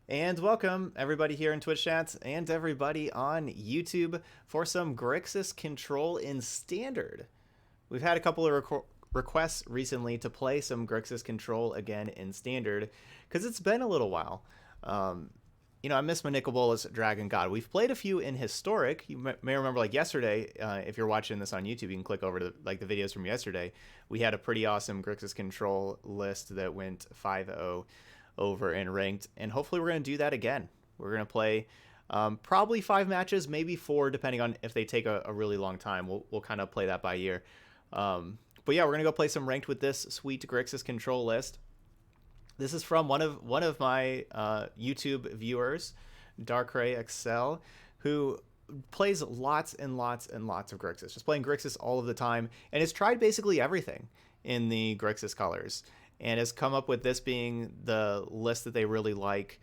And welcome everybody here in Twitch chats and everybody on YouTube for some Grixis Control in Standard. We've had a couple of requests recently to play some Grixis Control again in Standard because it's been a little while. I miss my Nicol Bolas Dragon God. We've played a few in Historic. You may remember, like yesterday, if you're watching this on YouTube, you can click over to like the videos from yesterday. We had a pretty awesome Grixis Control list that went 5-0 over in ranked, and hopefully we're going to do that again. We're going to play probably 5 matches, maybe 4, depending on if they take a really long time. We'll kind of play that by ear. But yeah, we're going to go play some ranked with this sweet Grixis Control list. This is from one of my YouTube viewers, Darkray Excel, who plays lots and lots and lots of Grixis, just playing Grixis all of the time, and has tried basically everything in the Grixis colors, and has come up with this being the list that they really like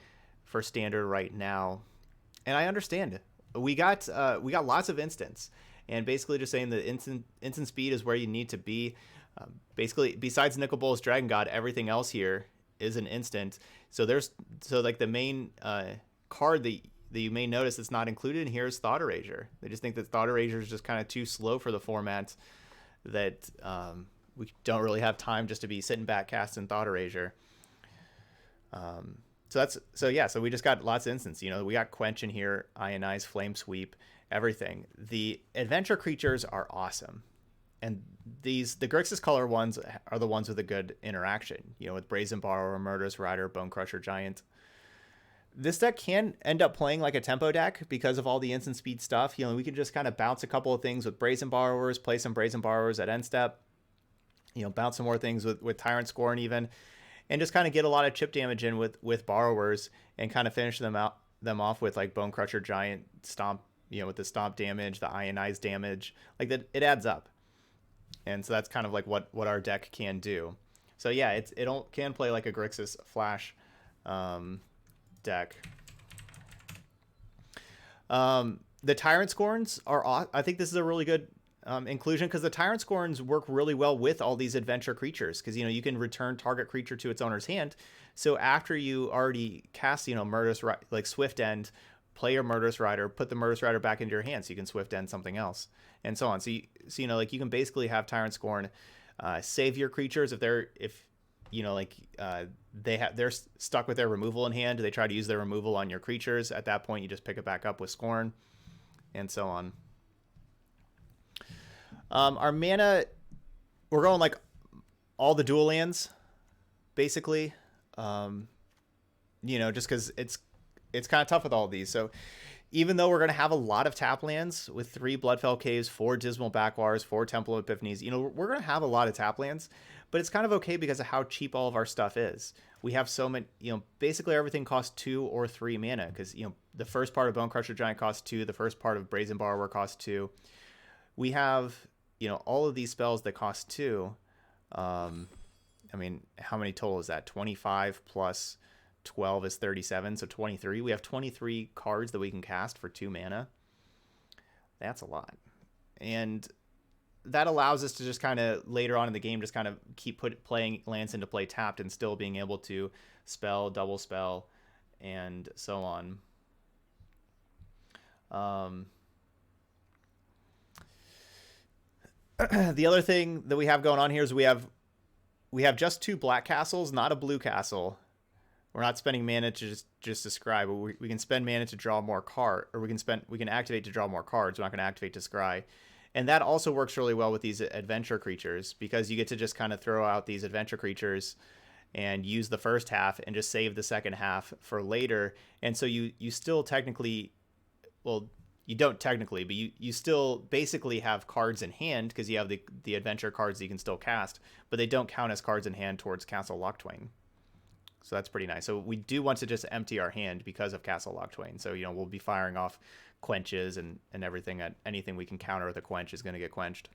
for Standard right now. And I understand. We got lots of instants, and basically just saying that instant speed is where you need to be. Basically, besides Nicol Bolas Dragon God, everything else here is an instant. So like the main card that you may notice that's not included in here is Thought Erasure. They just think that Thought Erasure is just kind of too slow for the format, that we don't really have time just to be sitting back casting Thought Erasure. So we just got lots of instances. We got Quench in here, Ionize, Flame Sweep, everything. The adventure creatures are awesome. And the Grixis color ones are the ones with a good interaction, with Brazen Borrower, Murderous Rider, Bone Crusher Giant. This deck can end up playing like a tempo deck because of all the instant speed stuff. We can just kind of bounce a couple of things with Brazen Borrowers, play some Brazen Borrowers at end step, bounce some more things with Tyrant Scorn even, and just kind of get a lot of chip damage in with Borrowers and kind of finish them off with like Bone Crusher Giant, Stomp, with the Stomp damage, the Ionize damage. Like that, it adds up. And so that's kind of like what our deck can do. So yeah, it can play like a Grixis Flash deck. The Tyrant Scorns are, I think this is a really good inclusion, because the Tyrant Scorns work really well with all these adventure creatures, because you can return target creature to its owner's hand. So after you already cast Murderous, like Swift End, play your Murderous Rider, put the Murderous Rider back into your hand so you can Swift End something else, and so on. So you can basically have Tyrant Scorn save your creatures if they're stuck with their removal in hand. They try to use their removal on your creatures. At that point, you just pick it back up with Scorn, and so on. Our mana, we're going like all the dual lands, basically. Just because it's kind of tough with all of these. So even though we're going to have a lot of tap lands with 3 Bloodfell Caves, 4 Dismal Backwars, 4 Temple of Epiphanies, we're going to have a lot of tap lands, but it's kind of okay because of how cheap all of our stuff is. We have so many, basically everything costs 2 or 3 mana, because, the first part of Bone Crusher Giant costs 2, the first part of Brazen Borrower costs 2. We have, all of these spells that cost 2. How many total is that? 25 plus 12 is 37, so 23. We have 23 cards that we can cast for 2 mana. That's a lot. And that allows us to just kind of later on in the game just kind of keep playing lands into play tapped and still being able to spell, double spell, and so on. The other thing that we have going on here is we have just 2 black castles, not a blue castle. We're not spending mana to just scry, but we can spend mana to draw more cards, or we can activate to draw more cards. We're not going to activate to scry. And that also works really well with these adventure creatures, because you get to just kind of throw out these adventure creatures and use the first half and just save the second half for later. And so you still technically, well, you don't technically, but you still basically have cards in hand, because you have the adventure cards that you can still cast, but they don't count as cards in hand towards Castle Locktwain. So that's pretty nice. So we do want to just empty our hand because of Castle Locktwain. So, we'll be firing off quenches and everything. Anything we can counter with a quench is going to get quenched.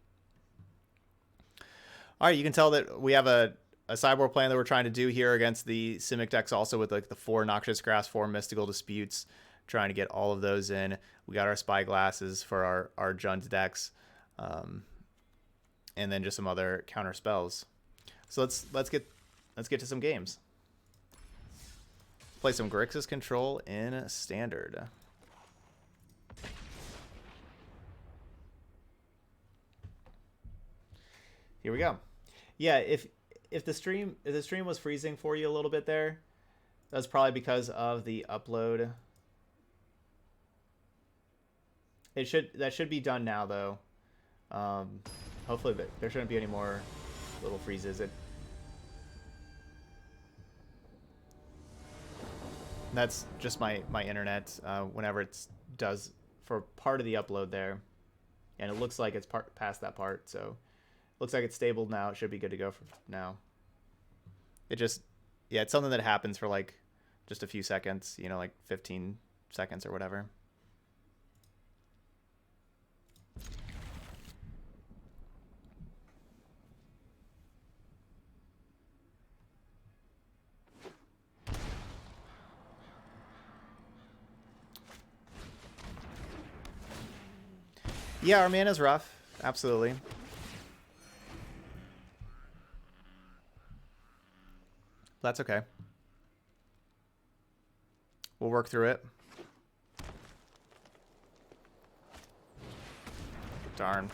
All right, you can tell that we have a sideboard plan that we're trying to do here against the Simic decks, also with like the 4 Noxious Grass, 4 Mystical Disputes, trying to get all of those in. We got our Spyglasses for our Jund decks, and then just some other counter spells. So let's get to some games. Play some Grixis Control in Standard. Here we go. Yeah, if the stream was freezing for you a little bit there, that's probably because of the upload. That should be done now though. Hopefully there shouldn't be any more little freezes. That's just my internet whenever it does for part of the upload there, and it looks like it's past that part, so looks like it's stable now. It should be good to go for now. It just, yeah, it's something that happens for like just a few seconds, you know, like 15 seconds or whatever. Yeah, our mana's rough. Absolutely. That's okay. We'll work through it. Darn.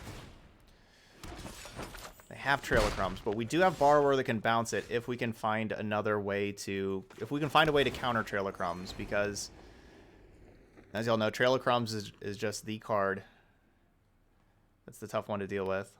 They have Trail of Crumbs, but we do have Borrower that can bounce it if we can find another way to... If we can find a way to counter Trail of Crumbs, because... As y'all know, Trail of Crumbs is just the card. That's the tough one to deal with.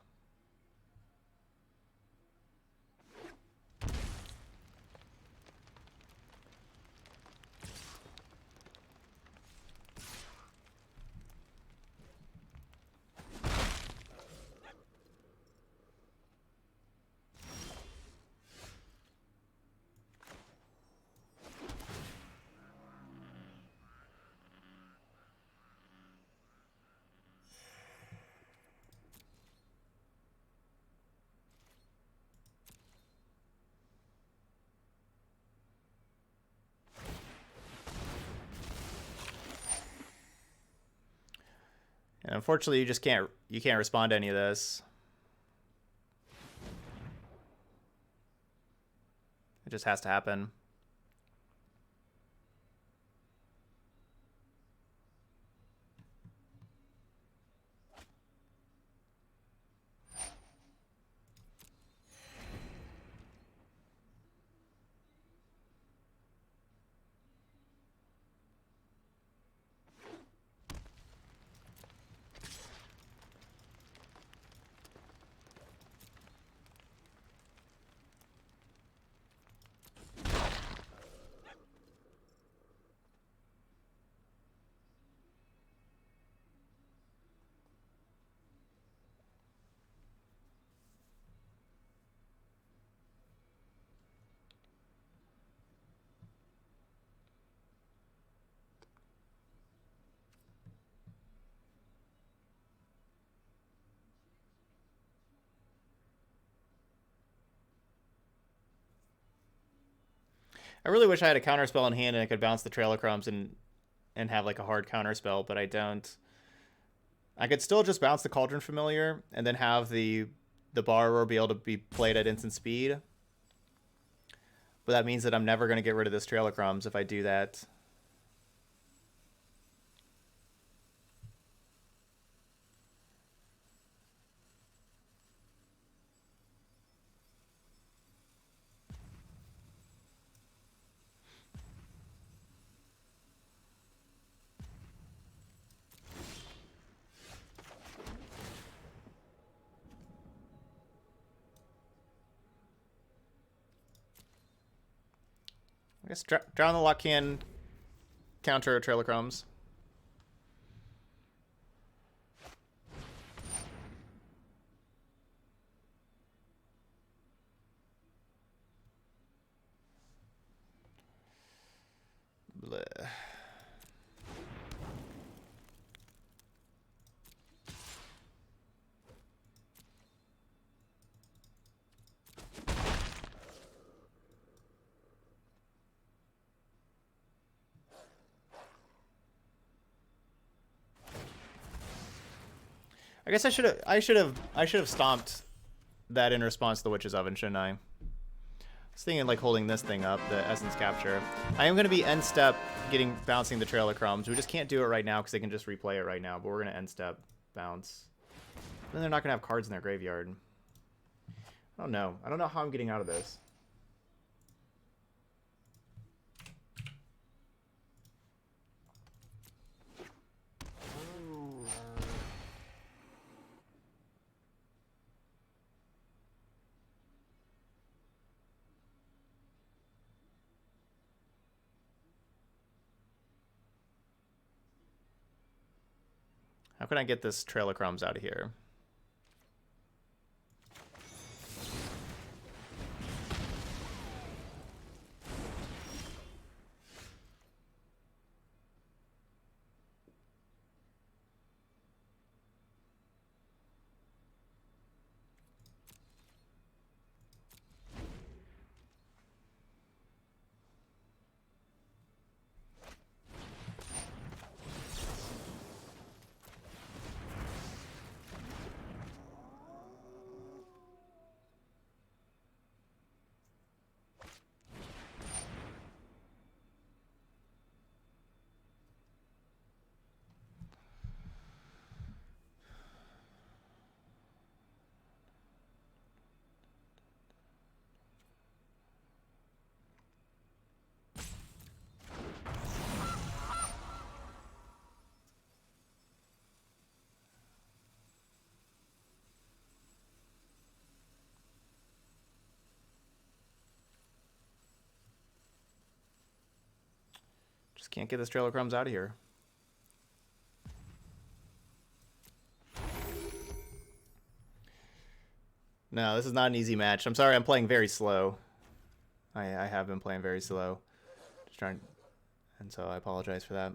And unfortunately, you can't respond to any of this. It just has to happen. I really wish I had a counterspell in hand and I could bounce the Trail of Crumbs and have like a hard counterspell, but I don't. I could still just bounce the Cauldron Familiar and then have the Borrower be able to be played at instant speed. But that means that I'm never going to get rid of this Trail of Crumbs if I do that. I guess drown the lock can counter Trail of Crumbs. Bleh. I guess I should have stomped that in response to the Witch's Oven, shouldn't I? was thinking like holding this thing up, the essence capture. I am going to be end step bouncing the Trail of Crumbs. We just can't do it right now because they can just replay it right now, but we're going to end step bounce. Then they're not going to have cards in their graveyard. I don't know. I don't know how I'm getting out of this. How can I get this Trail of Crumbs out of here? Just can't get this Trail of Crumbs out of here. No, this is not an easy match. I'm sorry, I'm playing very slow. I have been playing very slow. Just trying, and so I apologize for that.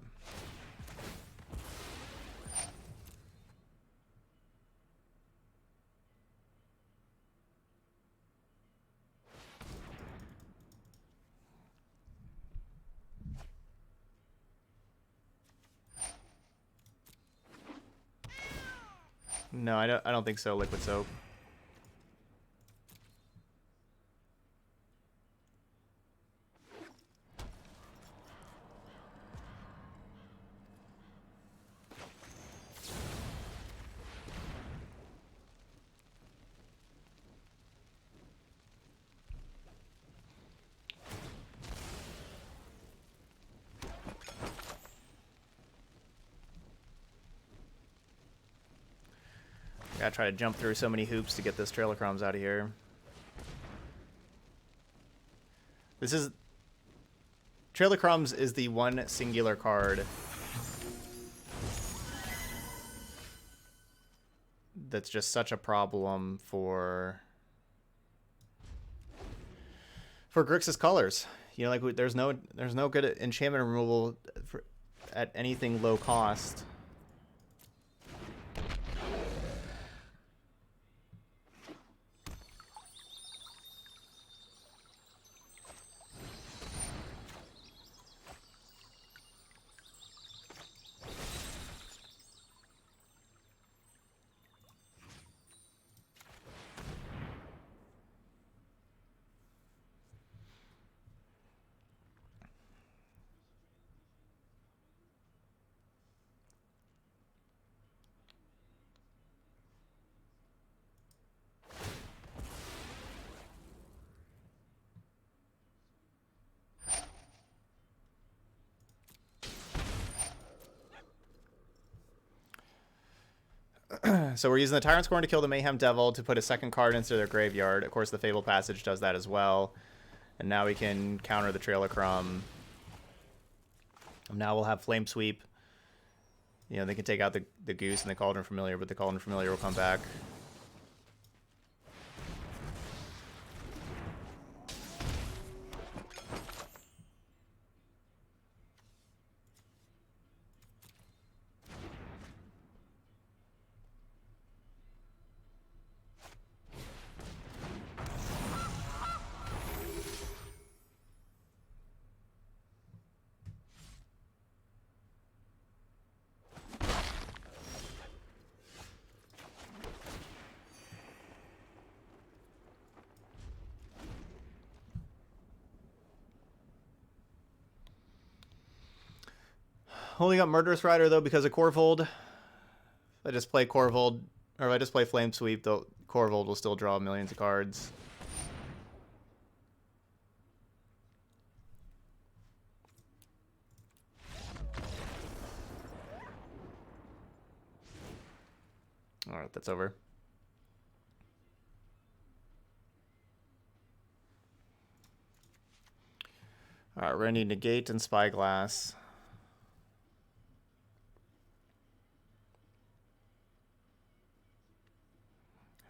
No, I don't think so, Liquid Soap. Gotta try to jump through so many hoops to get this Trail of Crumbs out of here. Trail of Crumbs is the one singular card that's just such a problem for Grixis colors. You know, like there's no good enchantment removal at anything low cost. So we're using the Tyrant Scorn to kill the Mayhem Devil to put a second card into their graveyard. Of course, the Fable Passage does that as well. And now we can counter the Trail of Crumb. And now we'll have Flame Sweep. You know, they can take out the Goose and the Cauldron Familiar, but the Cauldron Familiar will come back. Holding up Murderous Rider, though, because of Corvold. If I just play Corvold, or if I just play Flame Sweep, the Corvold will still draw millions of cards. Alright, that's over. Alright, we're going to need Negate and Spyglass.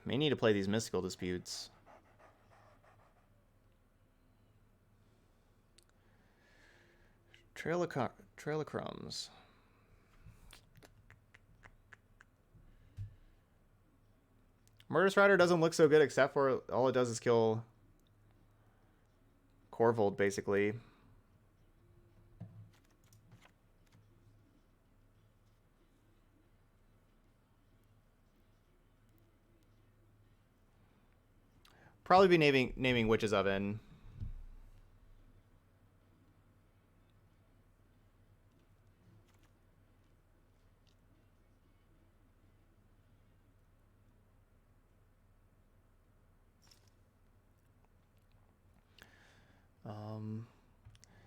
May need to play these Mystical Disputes. Trail of Crumbs. Murderous Rider doesn't look so good, except for all it does is kill Corvold, basically. Probably be naming Witch's Oven.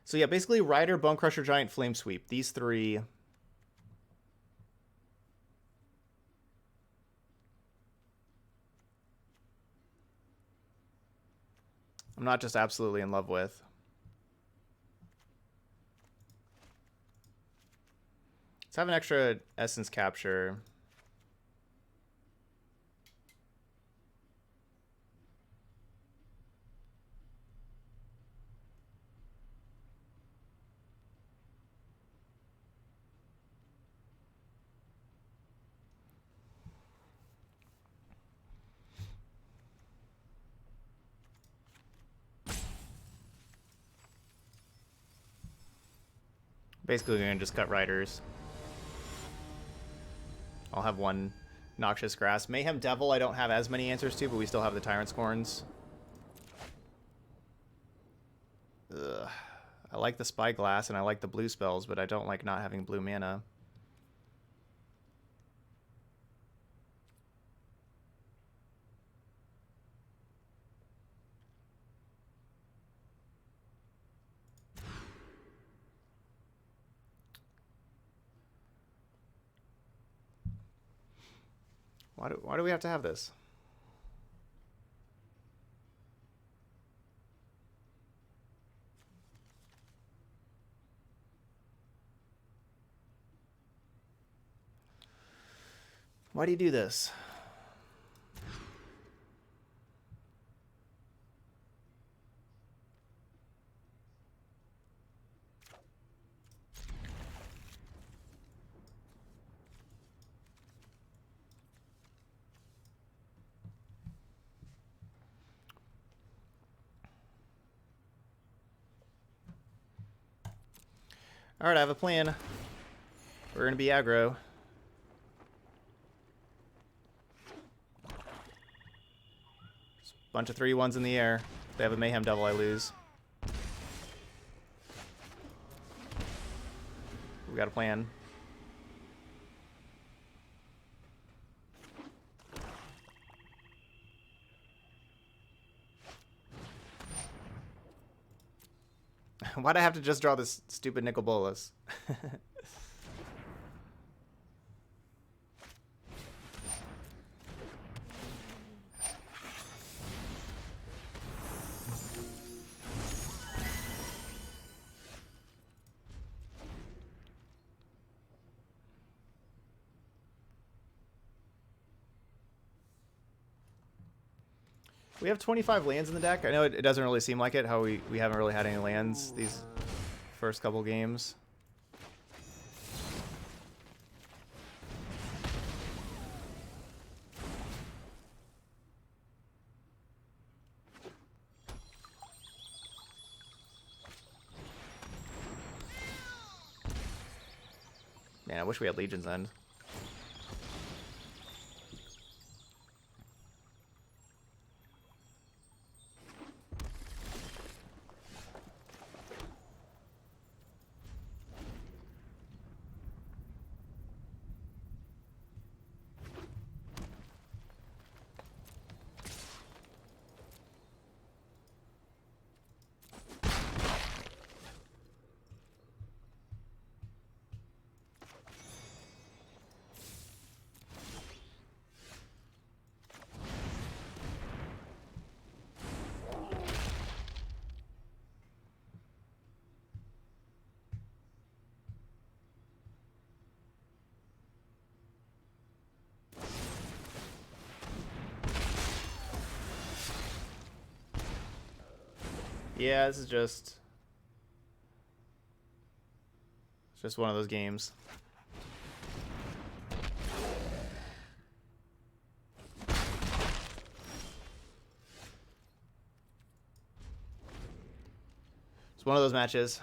So yeah, basically Rider, Bone Crusher, Giant, Flame Sweep. These three. I'm not just absolutely in love with. Let's have an extra Essence Capture. Basically, we're going to just cut Riders. I'll have one Noxious Grass. Mayhem Devil I don't have as many answers to, but we still have the Tyrant's Corns. Ugh. I like the Spyglass and I like the blue spells, but I don't like not having blue mana. Why do we have to have this? Why do you do this? Alright, I have a plan. We're going to be aggro. Bunch of 3/1s in the air. If they have a Mayhem Devil, I lose. We got a plan. Why'd I have to just draw this stupid Nicol Bolas? We have 25 lands in the deck. I know it doesn't really seem like it, how we haven't really had any lands these first couple games. Man, I wish we had Legion's End. Yeah, this is just... It's just one of those games. It's one of those matches.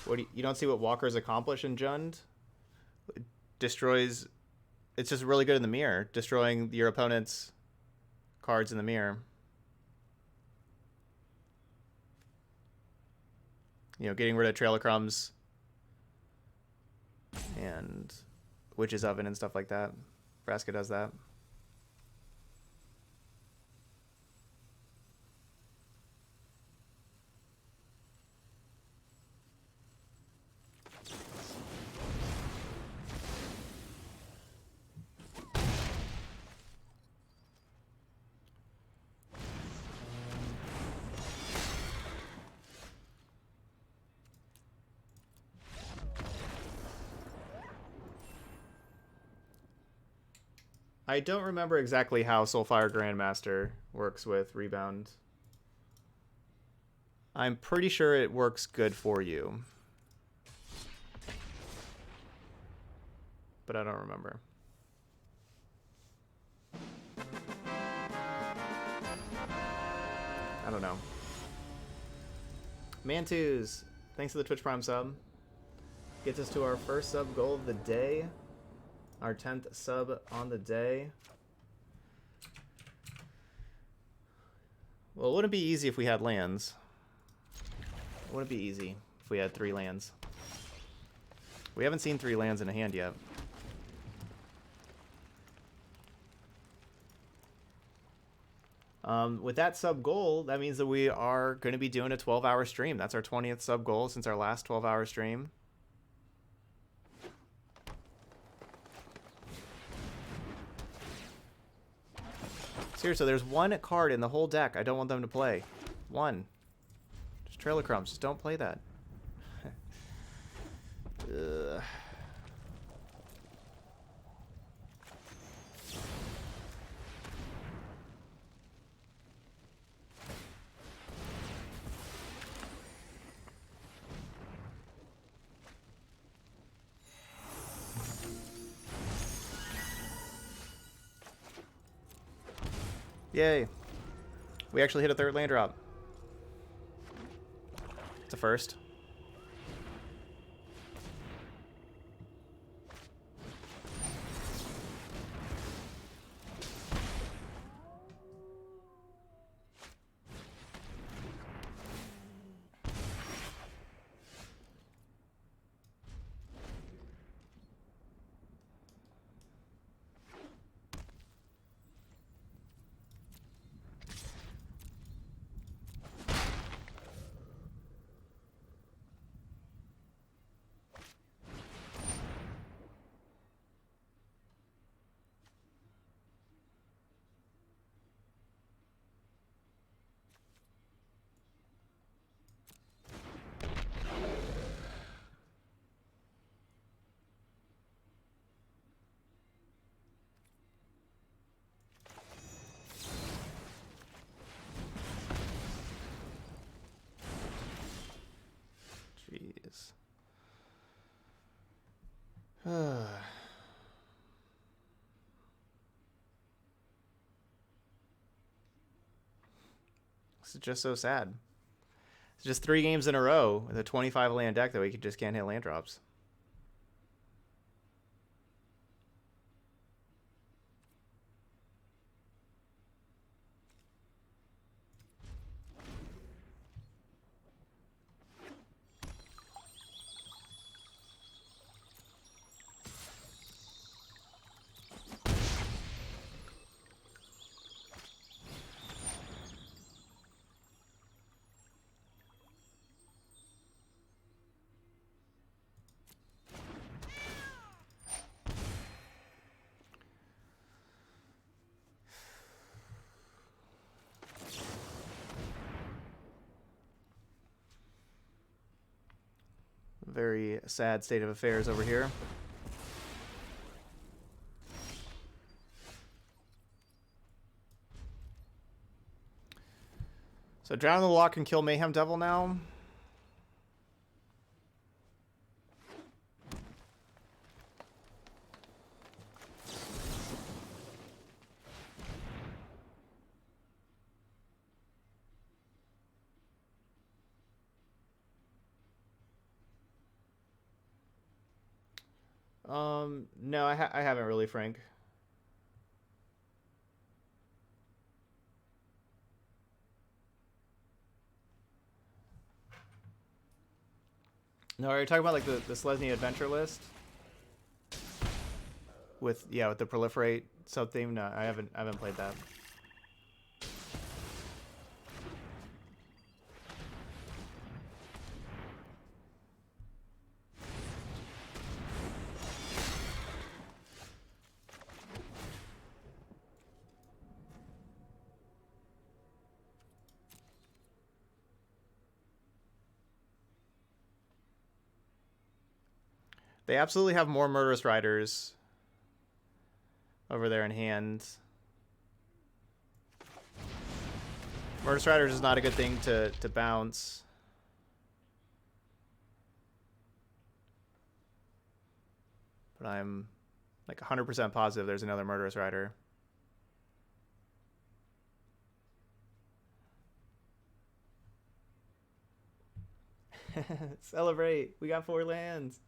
What do you don't see what Walker's accomplish in Jund? It destroys... It's just really good in the mirror, destroying your opponent's cards in the mirror. You know, getting rid of Trail of Crumbs and Witch's Oven and stuff like that. Vraska does that. I don't remember exactly how Soulfire Grandmaster works with Rebound. I'm pretty sure it works good for you. But I don't remember. I don't know. Mantus, thanks for the Twitch Prime sub. Gets us to our first sub goal of the day. Our 10th sub on the day. Well, it wouldn't be easy if we had lands. It wouldn't be easy if we had 3 lands. We haven't seen 3 lands in a hand yet. With that sub goal, that means that we are going to be doing a 12-hour stream. That's our 20th sub goal since our last 12-hour stream. Seriously, there's one card in the whole deck I don't want them to play. One. Just Trail of Crumbs. Just don't play that. Ugh. Yay. We actually hit a 3rd land drop. It's a first. Jeez. This is just so sad. It's just 3 games in a row with a 25 land deck that we just can't hit land drops. Very sad state of affairs over here. So Drown in the Lock can kill Mayhem Devil now. No, I haven't really, Frank. No, are you talking about like the Selesnya Adventure list? With with the proliferate sub theme? No, I haven't played that. They absolutely have more Murderous Riders over there in hand. Murderous Riders is not a good thing to bounce. But I'm like 100% positive there's another Murderous Rider. Celebrate! We got 4 lands!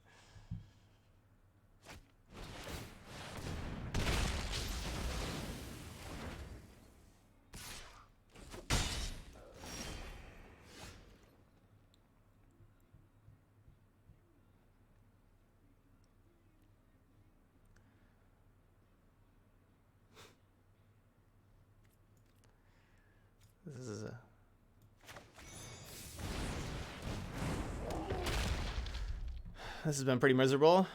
This has been pretty miserable.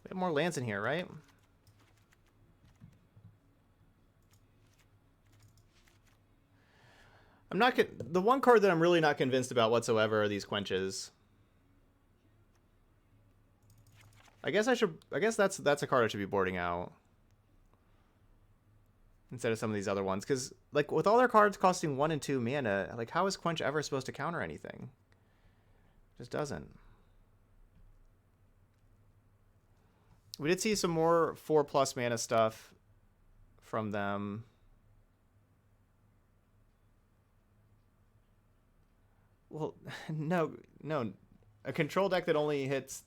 We have more lands in here, right? I'm not the one card that I'm really not convinced about whatsoever are these quenches. I guess that's a card I should be boarding out instead of some of these other ones, because like with all their cards costing 1 and 2 mana, like how is quench ever supposed to counter anything? It just doesn't. We did see some more 4+ mana stuff from them. Well, no. A control deck that only hits,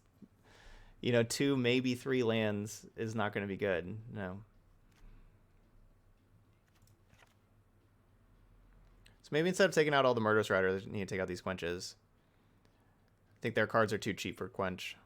2, maybe 3 lands is not going to be good. No. So maybe instead of taking out all the Murderous Riders, they need to take out these quenches. I think their cards are too cheap for quench.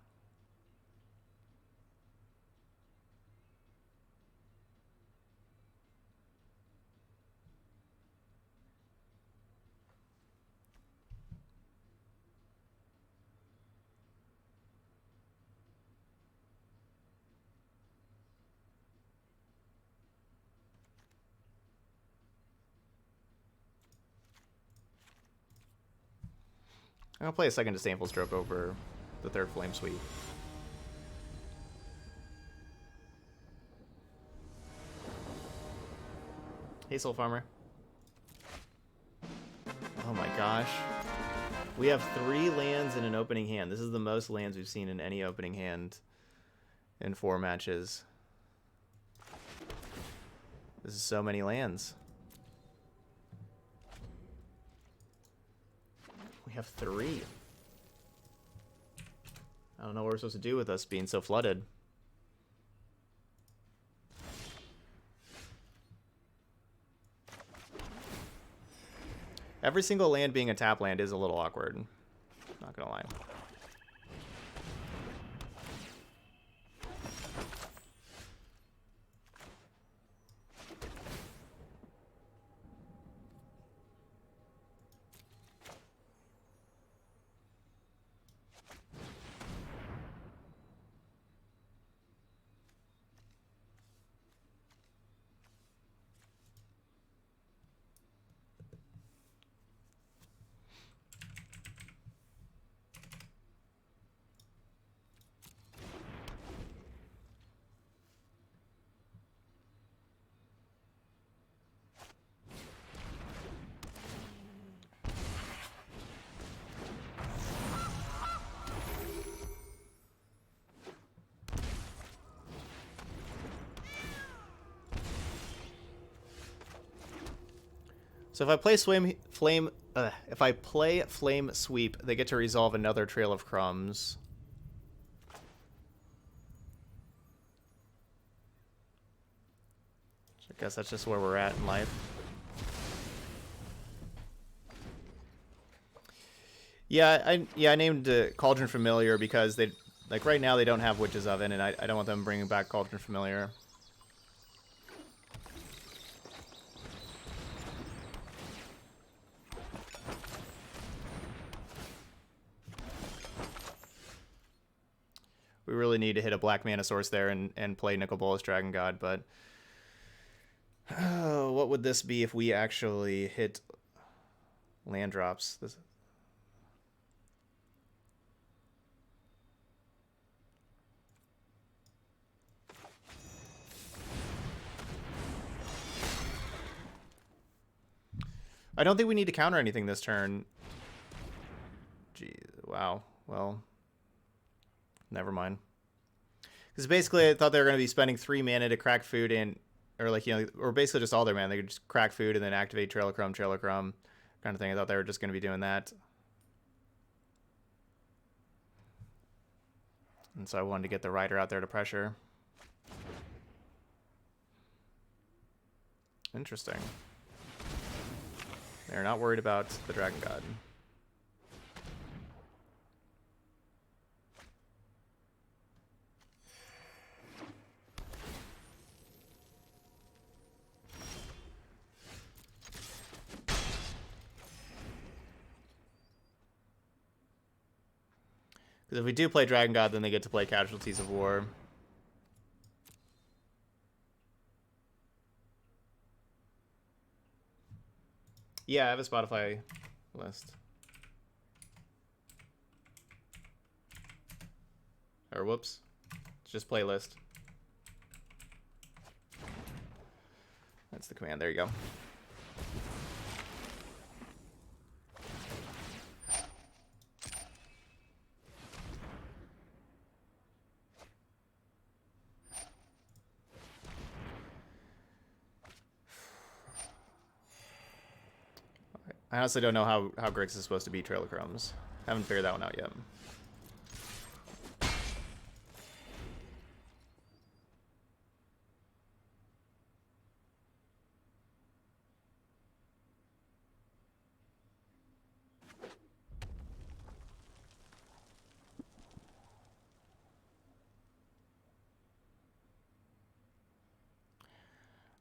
I'm going to play a second Disdainful Stroke over the 3rd Flame Sweep. Hey, Soul Farmer. Oh my gosh. We have 3 lands in an opening hand. This is the most lands we've seen in any opening hand in 4 matches. This is so many lands. We have 3. I don't know what we're supposed to do with us being so flooded. Every single land being a tap land is a little awkward. Not gonna lie. So if I play Flame Sweep, they get to resolve another Trail of Crumbs. I guess that's just where we're at in life. Yeah, I named Cauldron Familiar because they, like, right now they don't have Witch's Oven, and I don't want them bringing back Cauldron Familiar. We really need to hit a black mana source there and play Nicol Bolas Dragon God, but what would this be if we actually hit land drops? This... I don't think we need to counter anything this turn. Gee, wow. Well, never mind. Because basically I thought they were going to be spending 3 mana to crack food and, or like, you know, or basically just all their mana. They could just crack food and then activate Trail of Crumb kind of thing. I thought they were just going to be doing that. And so I wanted to get the Rider out there to pressure. Interesting. They're not worried about the Dragon God. Because if we do play Dragon God, then they get to play Casualties of War. Yeah, I have a Spotify list. Or whoops. It's just playlist. That's the command. There you go. I honestly don't know how Grixis is supposed to beat Trail of Crumbs. Haven't figured that one out yet.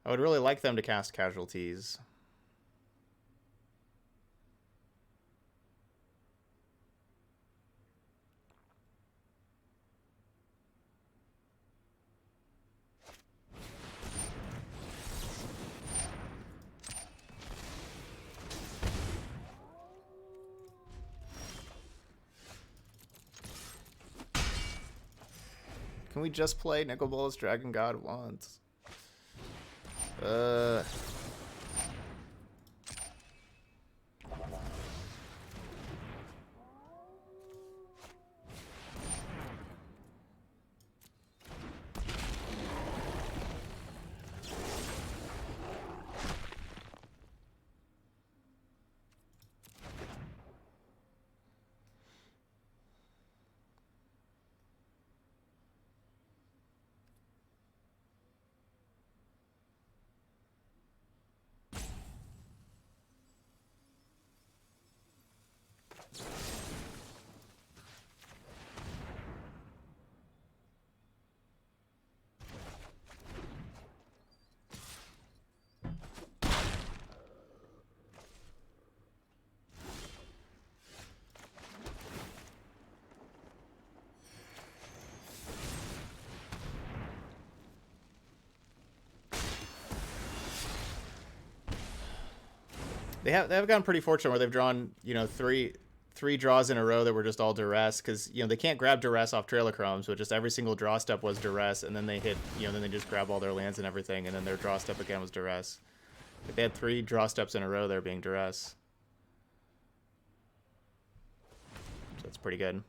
I would really like them to cast Casualties. Can we just play Nicol Bolas Dragon God once? They have gotten pretty fortunate where they've drawn, you know, three draws in a row that were just all duress, because, you know, they can't grab duress off Trail of Crumbs, but just every single draw step was duress, and then they hit, you know, then they just grab all their lands and everything, and then their draw step again was duress. Like, they had 3 draw steps in a row there being duress. So that's pretty good.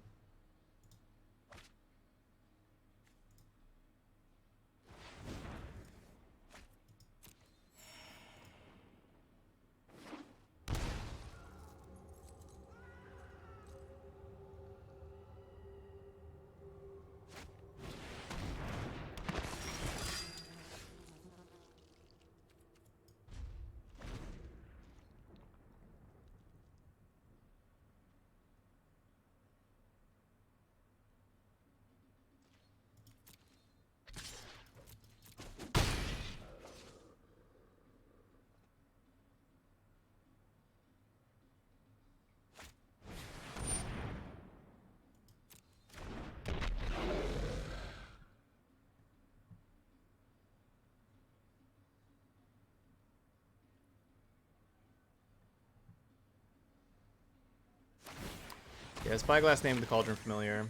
Yeah, Spyglass named the Cauldron familiar.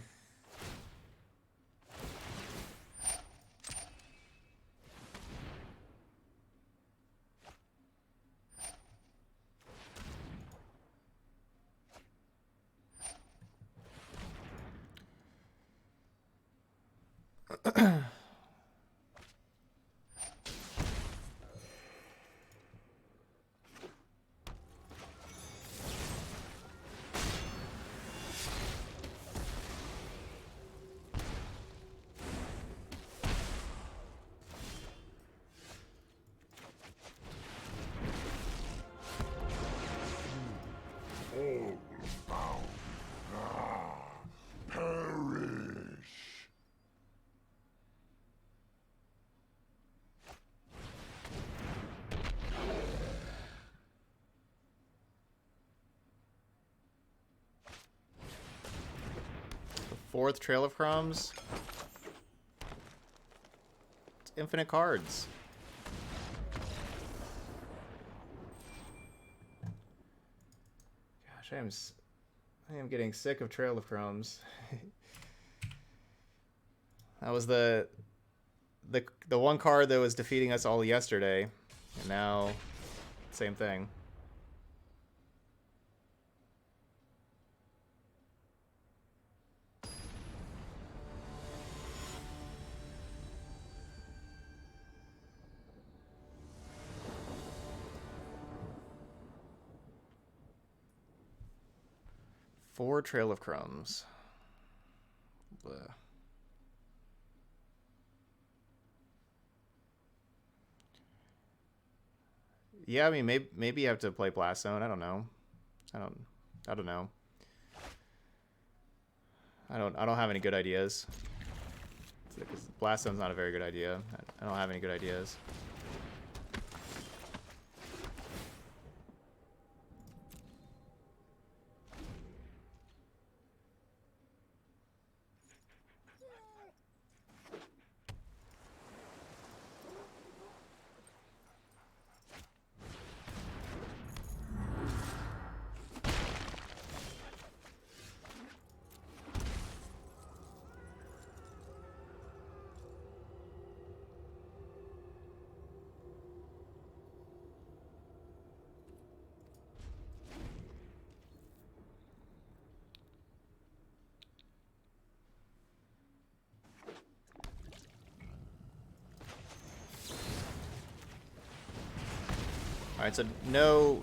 Fourth Trail of Crumbs. It's infinite cards. Gosh, I am getting sick of Trail of Crumbs. That was the one card that was defeating us all yesterday, and now same thing. Four Trail of Crumbs. Blech. Yeah, I mean, maybe you have to play Blast Zone. I don't know. I don't know. I don't have any good ideas. Because Blast Zone's not a very good idea. I don't have any good ideas. Alright, so no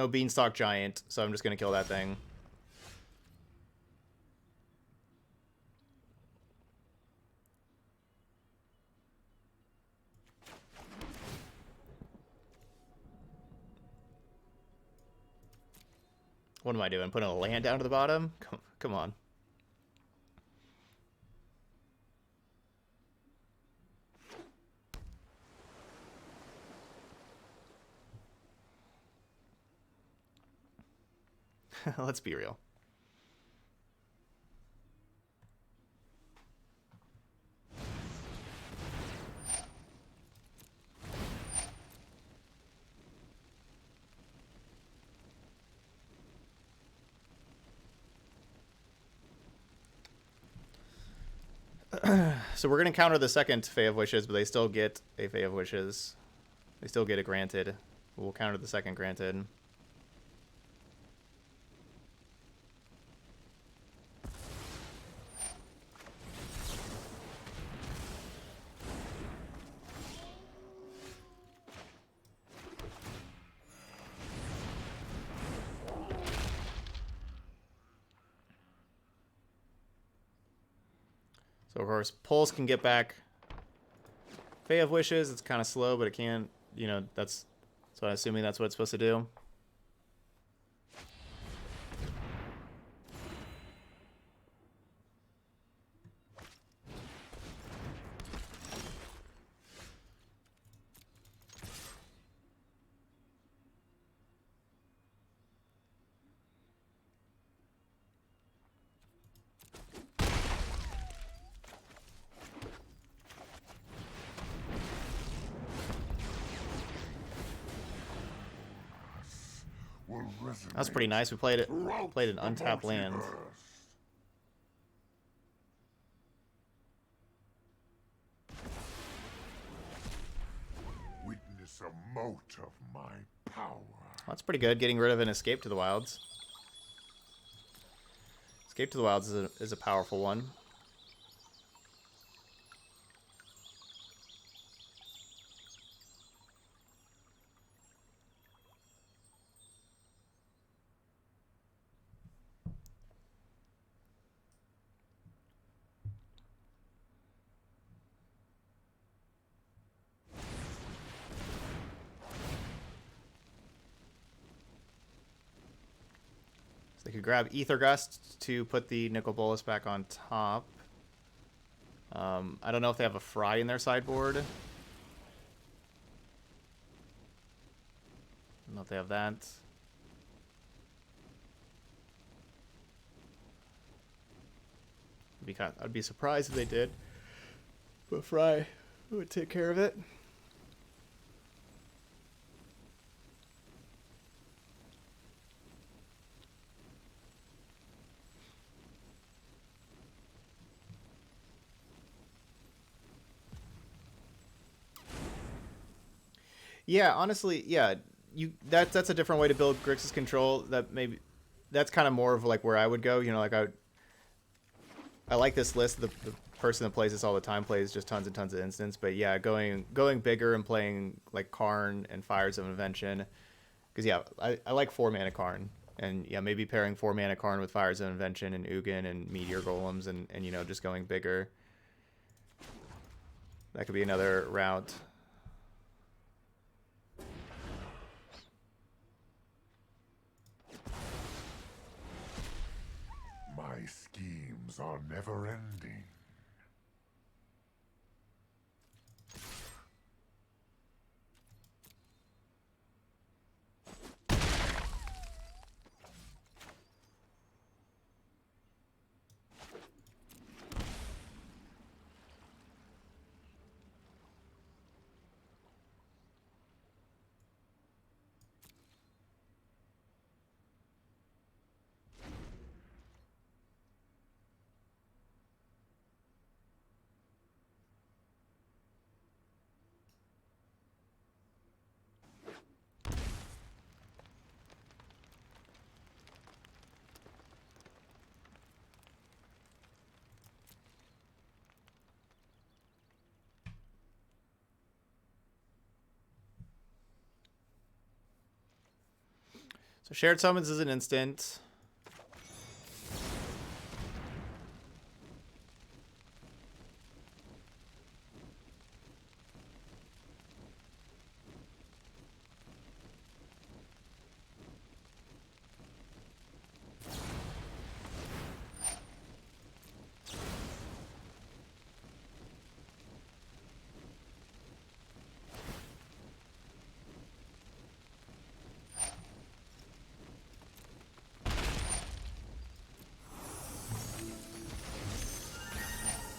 Beanstalk Giant, so I'm just gonna kill that thing. What am I doing? Putting a land down to the bottom? Come on. Let's be real. So we're going to counter the second Fae of Wishes, but they still get a Fae of Wishes. They still get it granted. We'll counter the second granted. So of course, Pulse can get back Fae of Wishes. It's kind of slow, but it can, you know, that's what I'm assuming that's what it's supposed to do. That's pretty nice. We played an untapped land. Witness a mote of my power. That's pretty good. Getting rid of an Escape to the Wilds. Escape to the Wilds is a powerful one. They could grab Ether Gust to put the Nicol Bolas back on top. I don't know if they have a Fry in their sideboard. I don't know if they have that. I'd be surprised if they did. But Fry would take care of it. Yeah, honestly, yeah, that's a different way to build Grixis Control. That's kind of more of like where I would go. You know, like I like this list. The person that plays this all the time plays just tons and tons of instants. But yeah, going bigger and playing like Karn and Fires of Invention, because yeah, I like 4-mana Karn, and yeah, maybe pairing 4-mana Karn with Fires of Invention and Ugin and Meteor Golems, and you know, just going bigger. That could be another route. My schemes are never ending. So Shared Summons is an instant.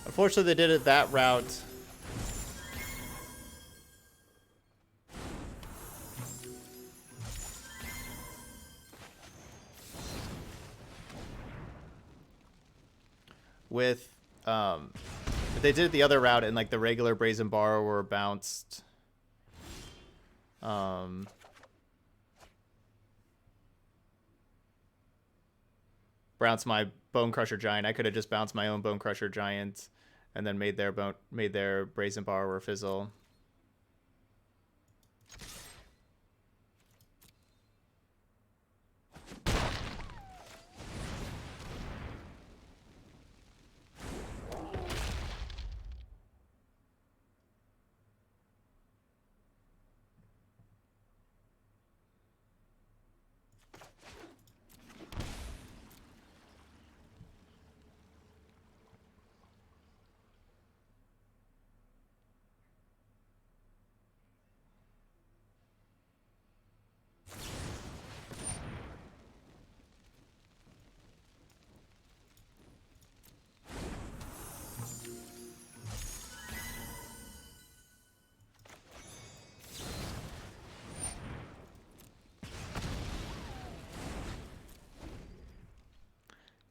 Unfortunately, they did it that route. With If they did it the other route and like the regular Brazen Borrower bounced bounce my Bone Crusher Giant, I could have just bounced my own Bone Crusher Giant and then made their Brazen Borrower fizzle.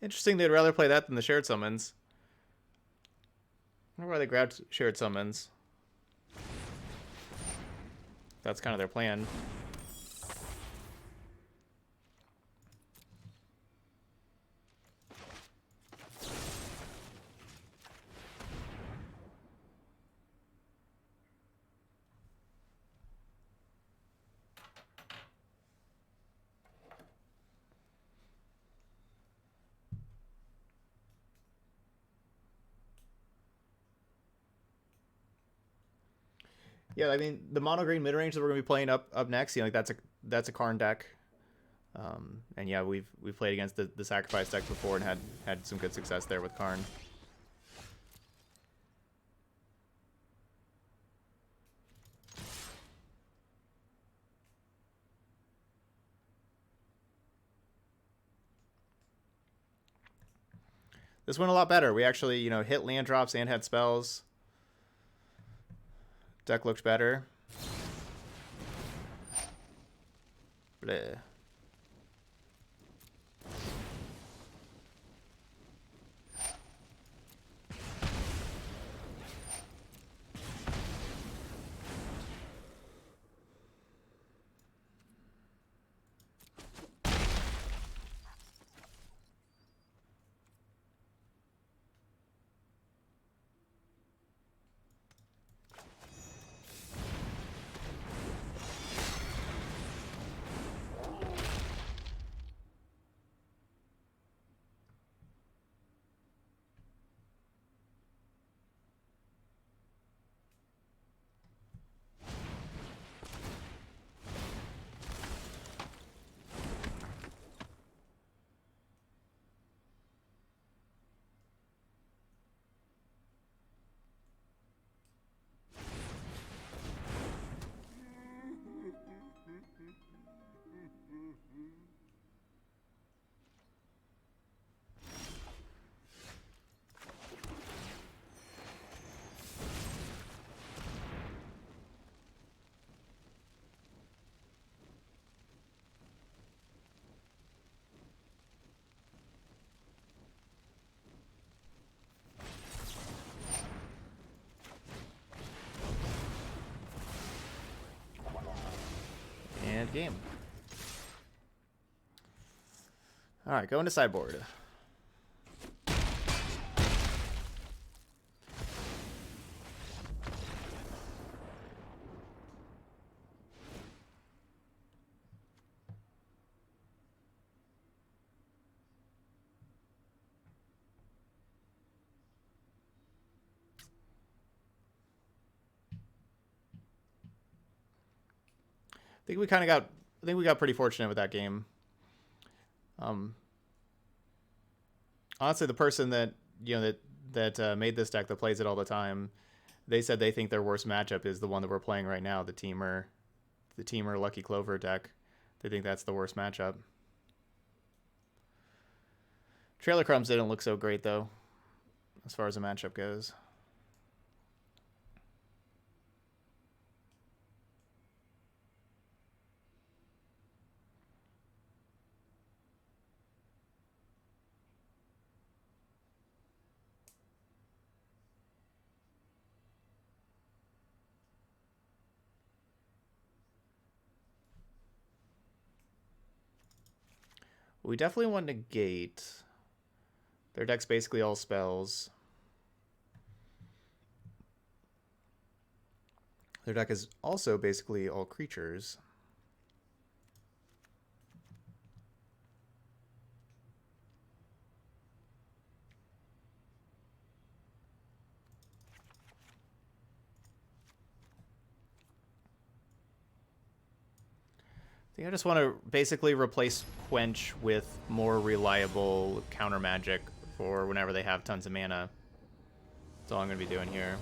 Interesting, they'd rather play that than the shared summons. I wonder why they grabbed shared summons. That's kind of their plan. Yeah, I mean the mono green mid range that we're gonna be playing up next. You know, like that's a Karn deck, and yeah, we've played against the sacrifice deck before and had some good success there with Karn. This went a lot better. We actually, you know, hit land drops and had spells. Deck looks better. Bleh. And game. All right, go into sideboard. I think we got pretty fortunate with that game. Honestly, the person that made this deck that plays it all the time, they said they think their worst matchup is the one that we're playing right now, the Teamer Lucky Clover deck. They think that's the worst matchup. Trailer Crumbs didn't look so great though, as far as the matchup goes. We definitely want to negate. Their deck's basically all spells. Their deck is also basically all creatures. I think I just want to basically replace Quench with more reliable counter magic for whenever they have tons of mana. That's all I'm going to be doing here.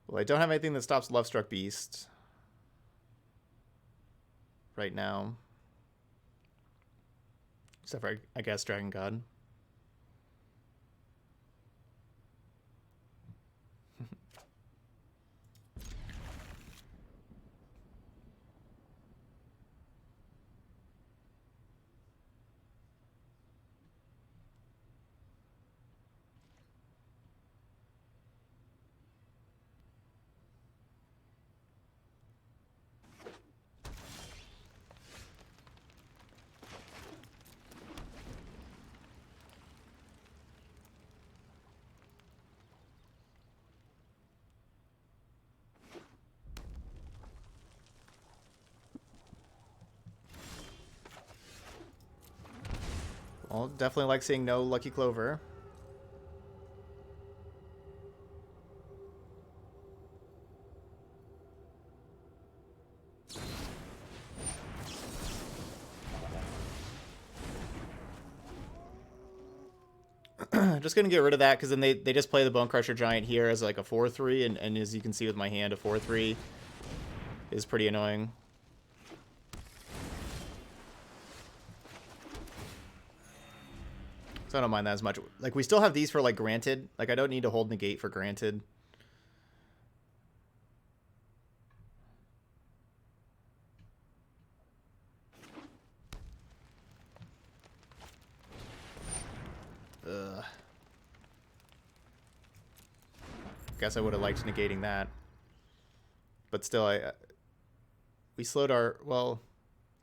Well, I don't have anything that stops Lovestruck Beast right now. Except for, I guess, Dragon God. Well, definitely like seeing no Lucky Clover. Just gonna get rid of that because then they just play the Bone Crusher Giant here as like a 4/3, and as you can see with my hand, a 4/3 is pretty annoying. So I don't mind that as much. Like, we still have these for, like, Granted. Like, I don't need to hold Negate for Granted. Ugh. Guess I would have liked negating that. But still, we slowed our... Well,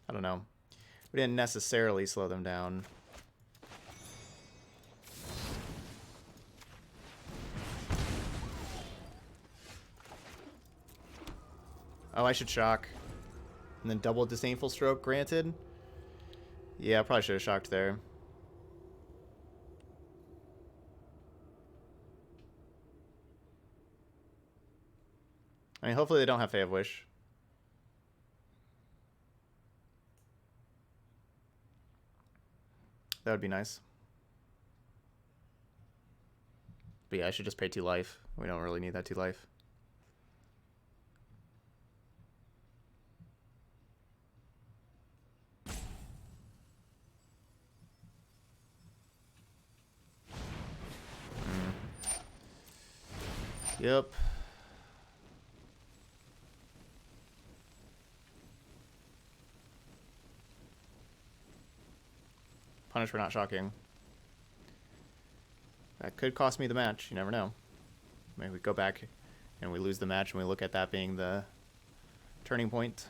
I don't know. We didn't necessarily slow them down. Oh, I should shock. And then double Disdainful Stroke, Granted. Yeah, I probably should have shocked there. I mean, hopefully they don't have Fae of Wish. That would be nice. But yeah, I should just pay 2 life. We don't really need that 2 life. Yep. Punish for not shocking. That could cost me the match. You never know. Maybe we go back and we lose the match and we look at that being the turning point.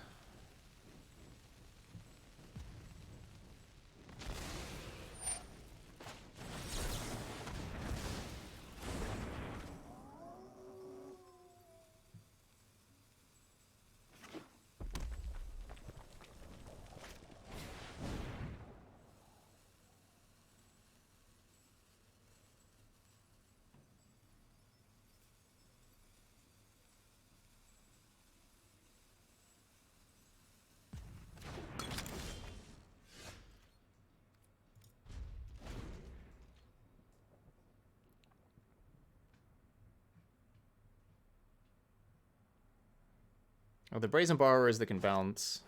Oh, the Brazen Borrowers that can bounce.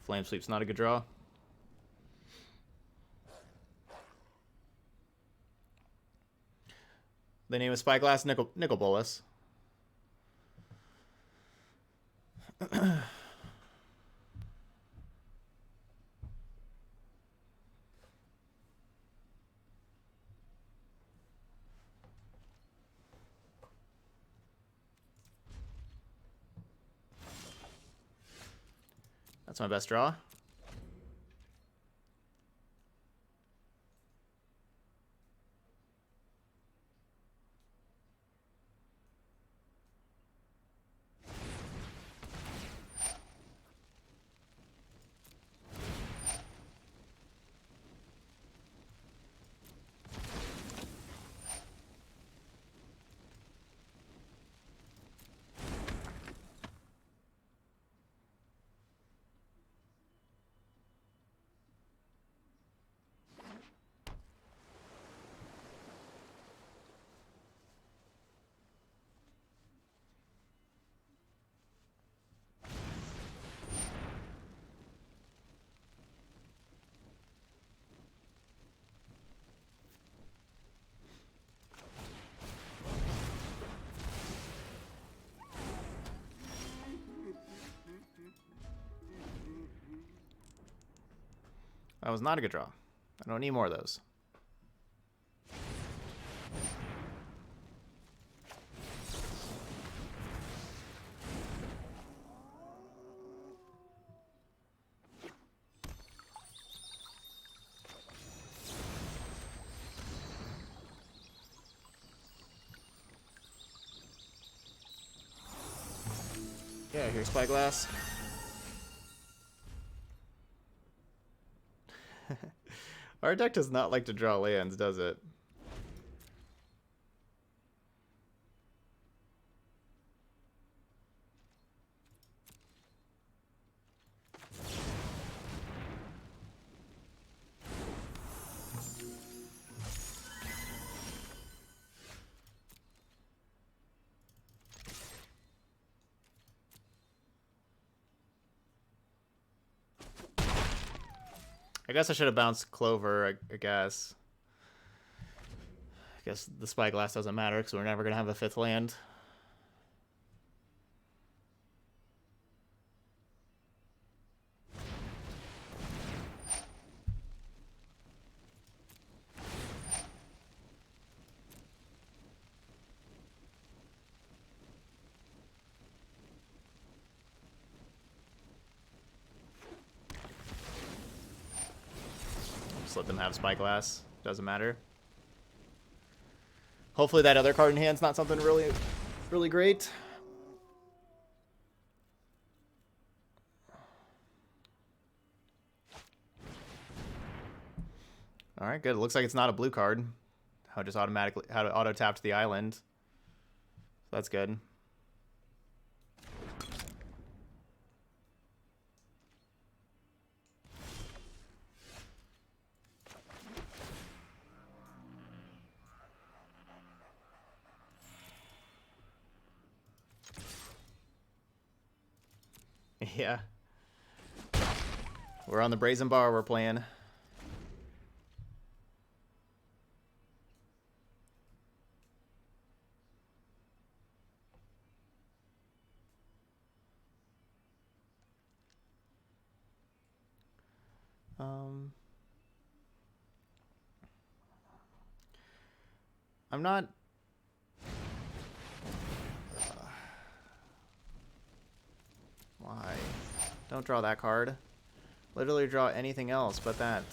Flame Sweep's not a good draw. The name is Spyglass Nicol Bolas. That's my best draw. That was not a good draw. I don't need more of those. Yeah, here's Spyglass. Our deck does not like to draw lands, does it? I guess I should have bounced Clover, I guess. I guess the Spyglass doesn't matter because we're never going to have a 5th land. Just let them have Spyglass. Doesn't matter. Hopefully that other card in hand's not something really great. All right, good. It looks like it's not a blue card. How it auto tapped the island. So that's good. Yeah. We're on the Brazen Bar we're playing. I'm not... Why? Don't draw that card. Literally draw anything else but that.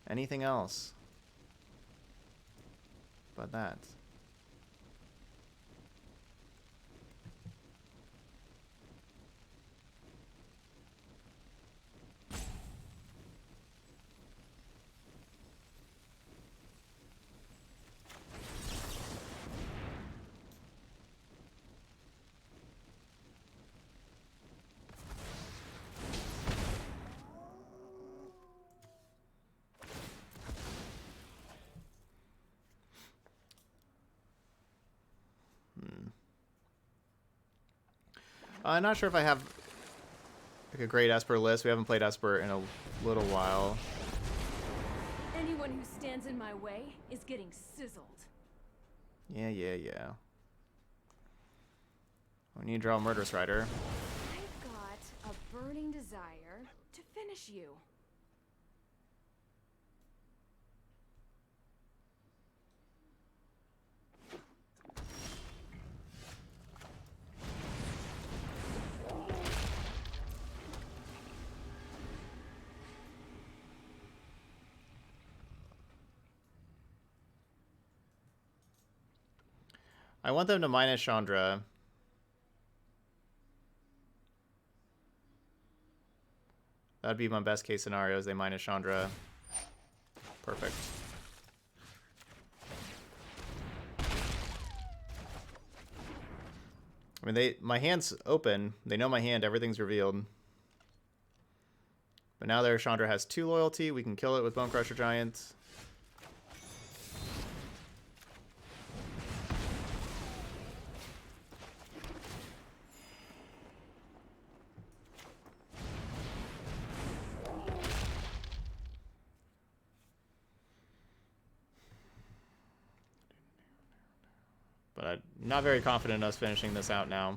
Anything else but that. I'm not sure if I have Like a great Esper list. We haven't played Esper in a little while. Anyone who stands in my way is getting sizzled. Yeah. We need to draw a Murderous Rider. I've got a burning desire to finish you. I want them to minus Chandra. That'd be my best case scenario, is they minus Chandra. Perfect. I mean, my hand's open. They know my hand. Everything's revealed. But now their Chandra has 2 loyalty. We can kill it with Bone Crusher Giant. But I'm not very confident in us finishing this out now.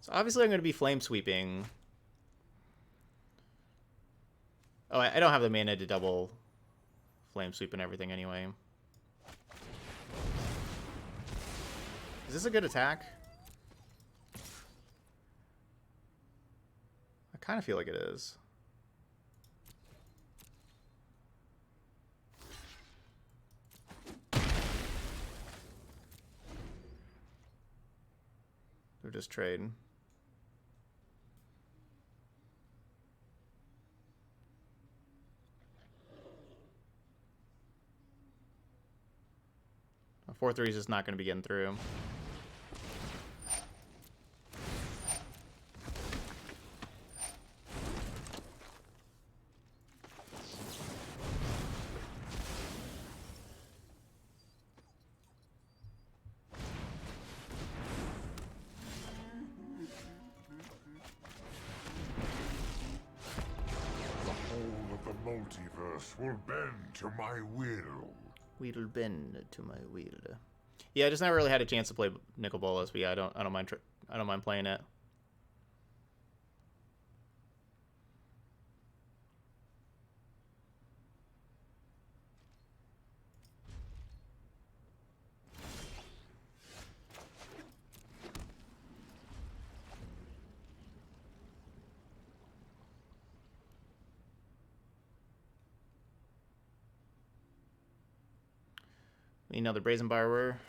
So obviously I'm going to be flame sweeping. Oh, I don't have the mana to double flame sweep and everything anyway. Is this a good attack? I kind of feel like it is. We'll just trade. A 4/3 is just not going to be getting through. Multiverse will bend to my will. We'll bend to my will. Yeah, I just never really had a chance to play Nicol Bolas, but yeah, I don't mind playing it. Another Brazen Borrower.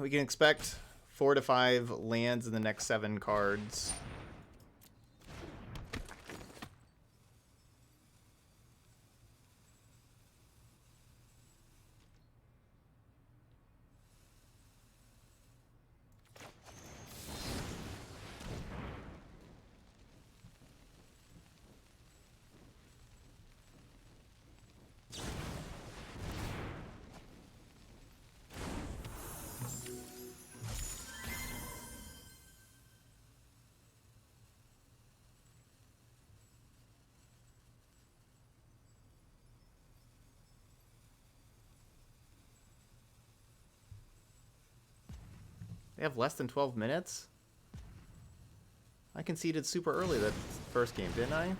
We can expect 4 to 5 lands in the next 7 cards. They have less than 12 minutes? I conceded super early that first game, didn't I?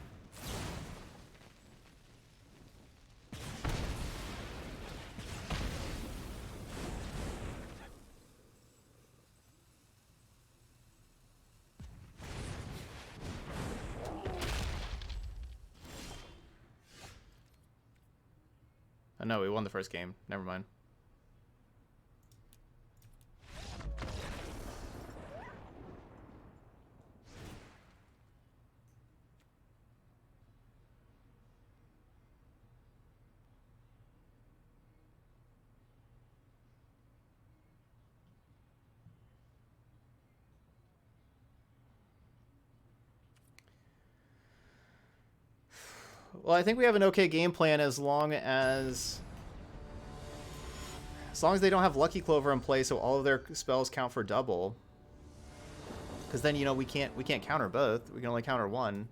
Oh, no, we won the first game. Never mind. Well, I think we have an okay game plan as long as they don't have Lucky Clover in play, so all of their spells count for double. Because then, you know, we can't counter both. We can only counter one.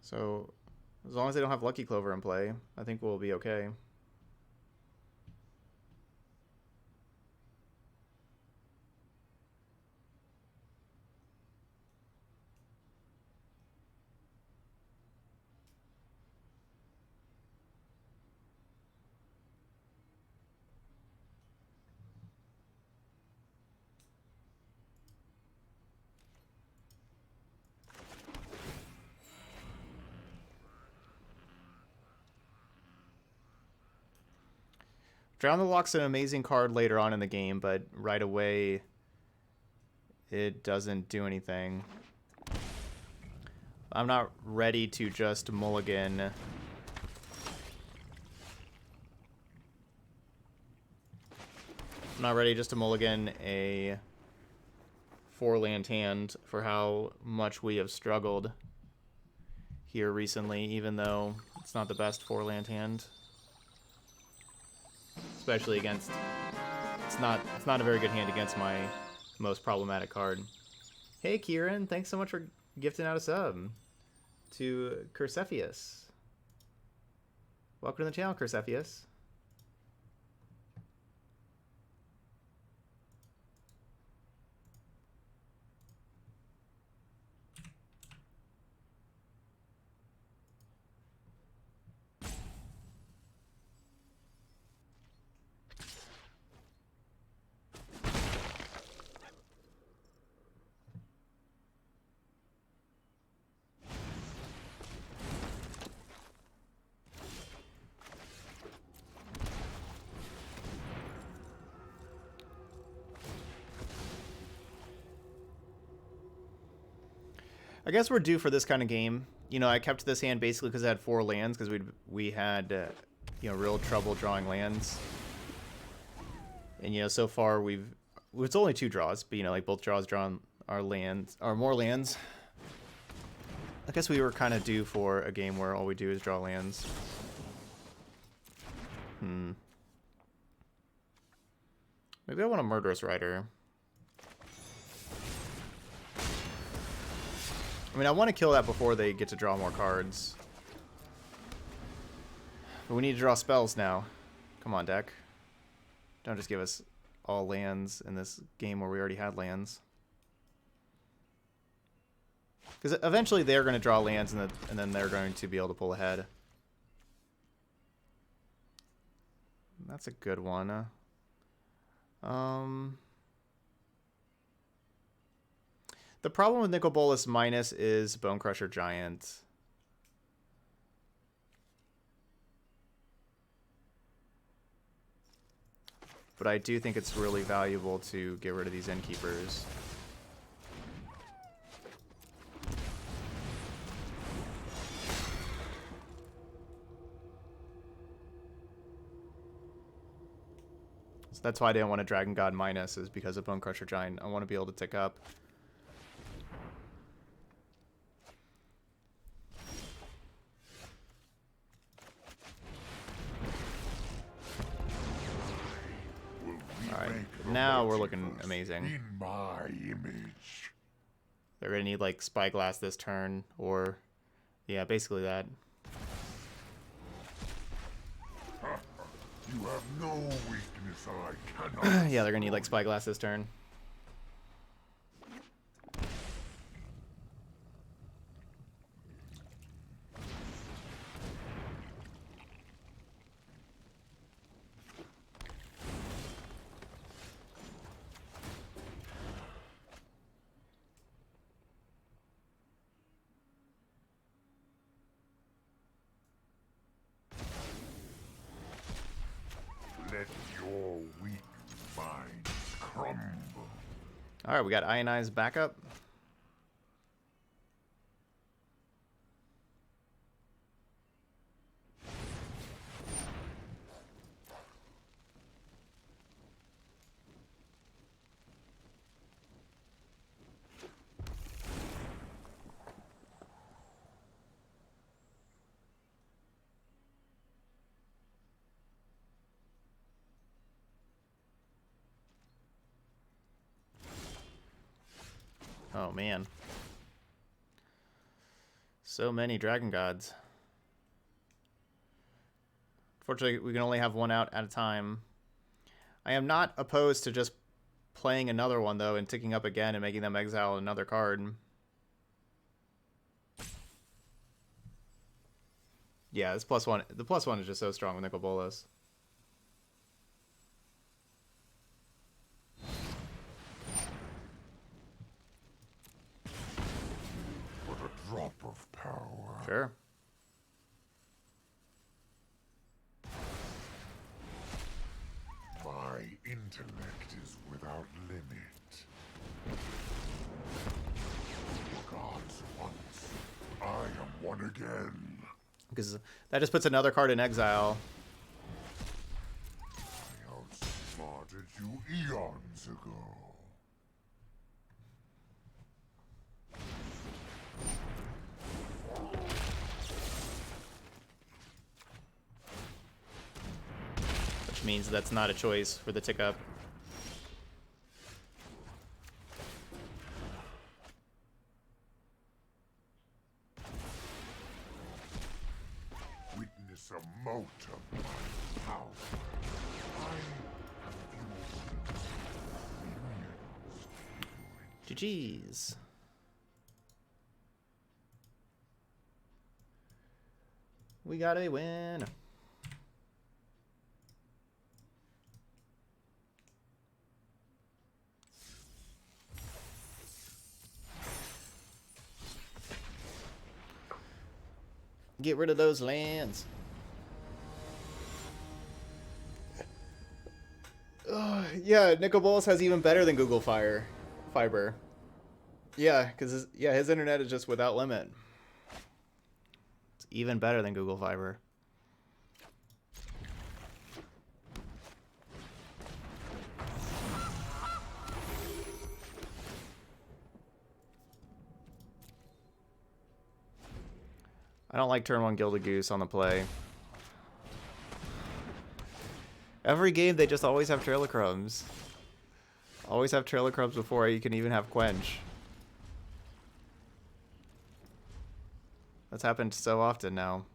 So as long as they don't have Lucky Clover in play, I think we'll be okay. Drown the Lock's an amazing card later on in the game, but right away it doesn't do anything. I'm not ready to just mulligan. I'm not ready just to mulligan a 4-land hand for how much we have struggled here recently, even though it's not the best 4-land hand. Especially against, it's not a very good hand against my most problematic card. Hey Kieran, thanks so much for gifting out a sub to Curcephius. Welcome to the channel, Curcephius. I guess we're due for this kind of game. You know, I kept this hand basically because it had 4 lands, because we had you know, real trouble drawing lands. And you know, so far it's only 2 draws, but you know, like both draws drawn are lands, or more lands. I guess we were kind of due for a game where all we do is draw lands. Maybe I want a Murderous Rider. I mean, I want to kill that before they get to draw more cards. But we need to draw spells now. Come on, deck. Don't just give us all lands in this game where we already had lands. Because eventually they're going to draw lands, and then they're going to be able to pull ahead. That's a good one. The problem with Nicol Bolas minus is Bone Crusher Giant. But I do think it's really valuable to get rid of these Innkeepers. So that's why I didn't want a Dragon God minus, is because of Bone Crusher Giant. I want to be able to tick up. Now we're looking amazing. In my image. They're gonna need like Spyglass this turn, or yeah, basically that. You have no weakness I cannot. Yeah, they're gonna need like Spyglass this turn. Let your weak mind crumble. All right, we got ionized backup. Oh man. So many dragon gods. Fortunately, we can only have one out at a time. I am not opposed to just playing another one, though, and ticking up again and making them exile another card. Yeah, this +1. The +1 is just so strong with Nicol Bolas. But a drop of power. Sure. My intellect is without limit. Gods once, I am one again. Because that just puts another card in exile. I outsmarted you eons ago. Which means that's not a choice for the tick up. Witness a mote of my power. I have GG's. We got a win. Get rid of those lands. Yeah, Nicol Bolas has even better than Google Fiber. Yeah, because his internet is just without limit. It's even better than Google Fiber. I don't like turn 1 Gilded Goose on the play. Every game, they just always have Trail of Crumbs. Always have Trail of Crumbs before you can even have Quench. That's happened so often now.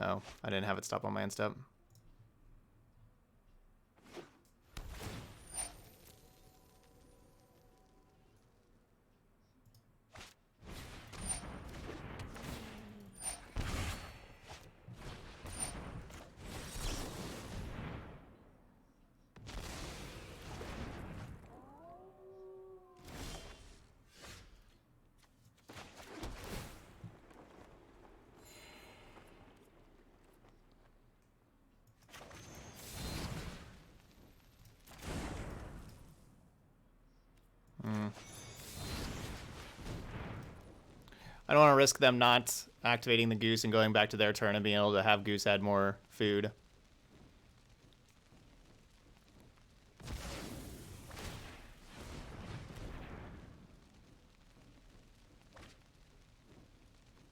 Oh, I didn't have it stop on my end step. I don't want to risk them not activating the Goose and going back to their turn and being able to have Goose add more food.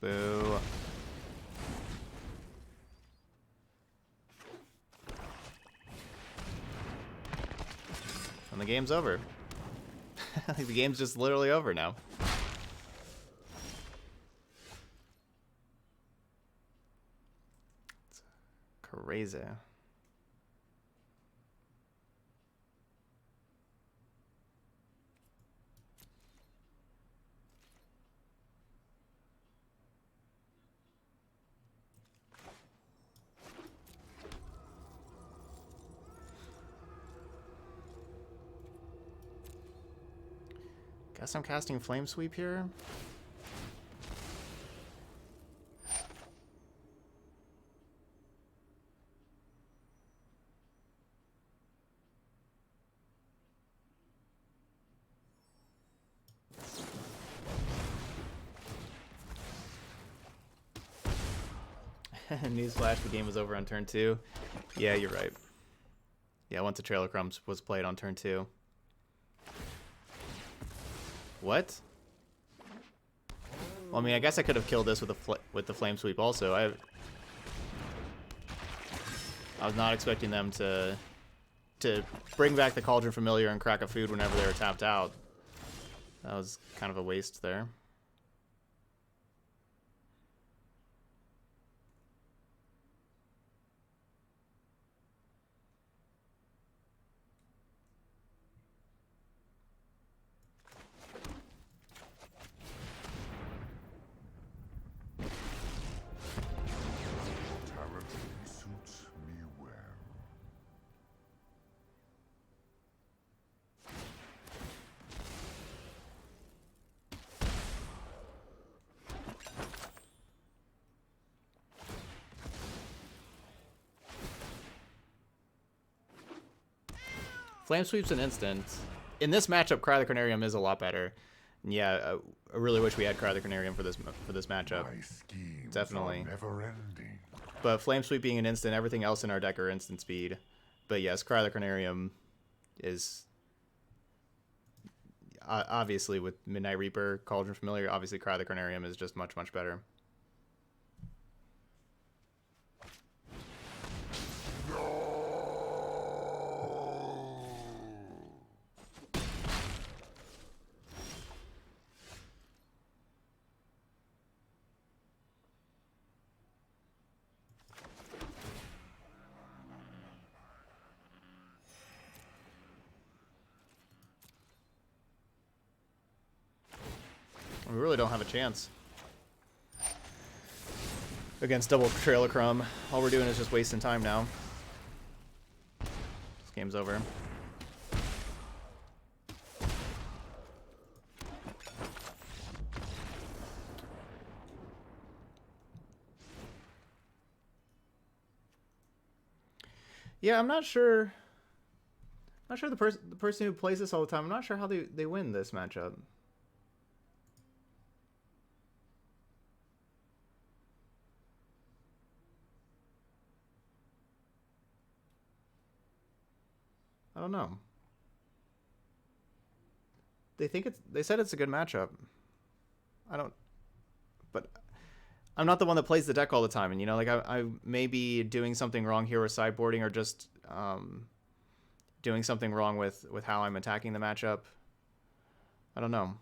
Boo. And the game's over. I think the game's just literally over now. It's crazy. Guess I'm casting Flame Sweep here. Newsflash, the game was over on turn 2. Yeah, you're right. Yeah, once the Trail of Crumbs was played on turn 2. What? Well, I mean, I guess I could have killed this with the Flame Sweep also. I was not expecting them to bring back the Cauldron Familiar and crack a food whenever they were tapped out. That was kind of a waste there. Talent suits me well. Flame Sweep's an instant. In this matchup, Cry the Carnarium is a lot better. And yeah, I really wish we had Cry the Carnarium for this matchup. My schemes Definitely. are never-ending. But Flame Sweep being an instant, everything else in our deck are instant speed. But yes, Cry the Carnarium is obviously with Midnight Reaper, Cauldron Familiar. Obviously, Cry the Carnarium is just much better. We really don't have a chance against double Trail of Crumb. All we're doing is just wasting time now. This game's over. Yeah, I'm not sure. Not sure the person who plays this all the time. I'm not sure how they win this matchup. I don't know. They said it's a good matchup. But I'm not the one that plays the deck all the time, and you know, like I may be doing something wrong here with sideboarding, or just doing something wrong with how I'm attacking the matchup. I don't know.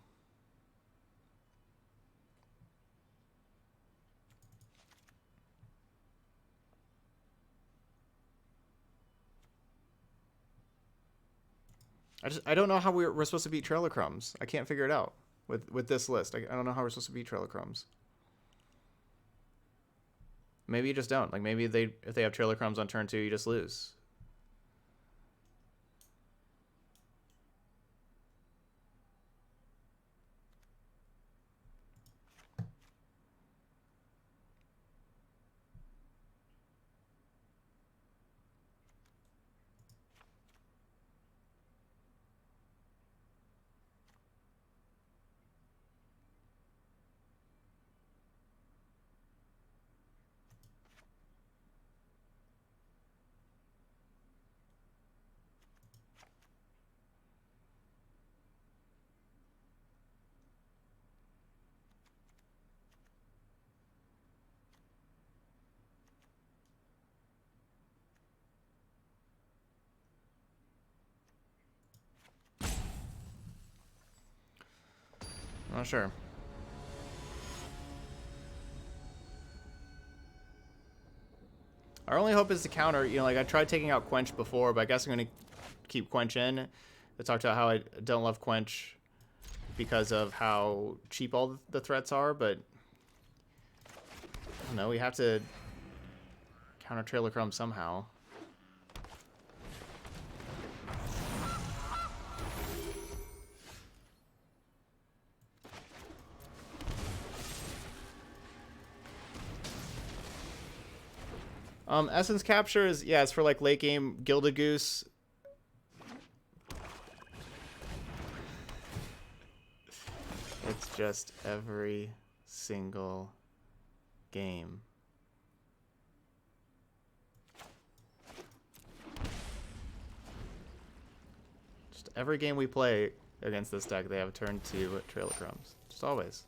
I don't know how we're supposed to beat Trail of Crumbs. I can't figure it out with this list. I don't know how we're supposed to beat Trail of Crumbs. Maybe you just don't. Like maybe if they have Trail of Crumbs on turn 2, you just lose. I'm not sure. Our only hope is to counter. You know, like I tried taking out Quench before, but I guess I'm going to keep Quench in. I talked about how I don't love Quench because of how cheap all the threats are, but I don't know, we have to counter Trail of Crumbs somehow. Essence Capture is, yeah, it's for like late game Gilded Goose. It's just every single game. Just every game we play against this deck, they have a turn 2 Trail of Crumbs. Just always.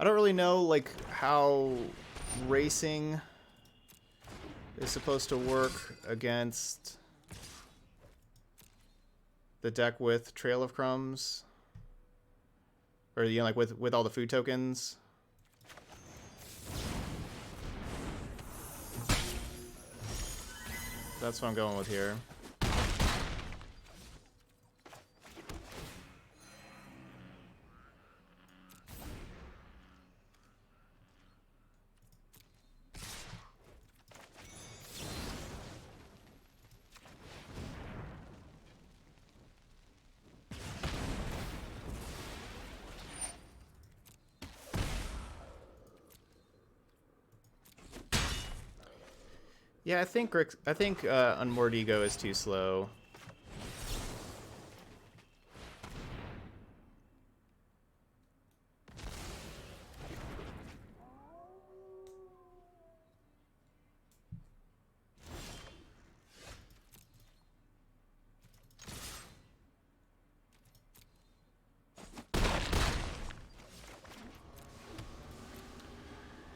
I don't really know like how racing is supposed to work against the deck with Trail of Crumbs, or you know, like with all the food tokens. That's what I'm going with here. Yeah, I think Unmoored Ego is too slow.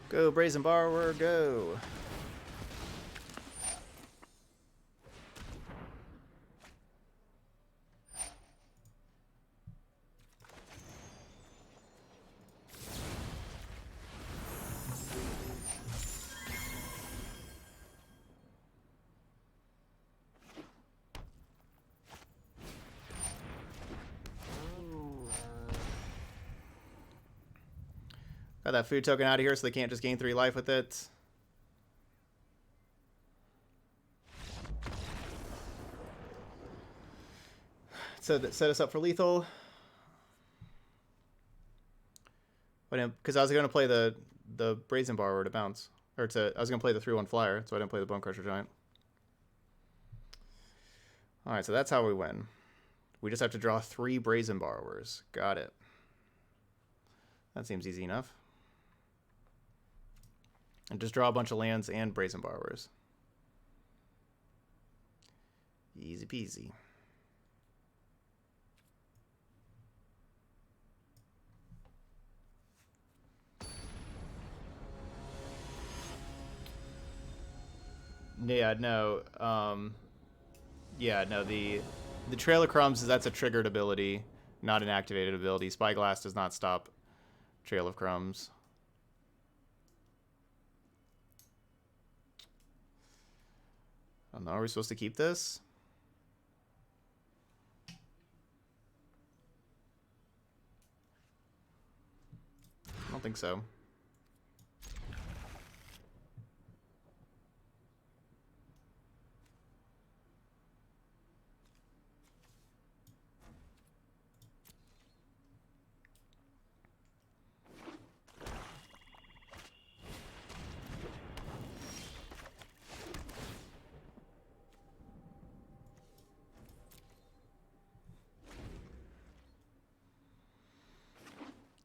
Go, Brazen Borrower, go! Got that food token out of here so they can't just gain 3 life with it. So that set us up for lethal. Because I was going to play the Brazen Borrower to bounce. I was going to play the 3/1 flyer, so I didn't play the Bone Crusher Giant. Alright, so that's how we win. We just have to draw 3 Brazen Borrowers. Got it. That seems easy enough. And just draw a bunch of lands and Brazen Borrowers. Easy peasy. Yeah, no. Yeah, no, the Trail of Crumbs, that's a triggered ability, not an activated ability. Spyglass does not stop Trail of Crumbs. I don't know, are we supposed to keep this? I don't think so.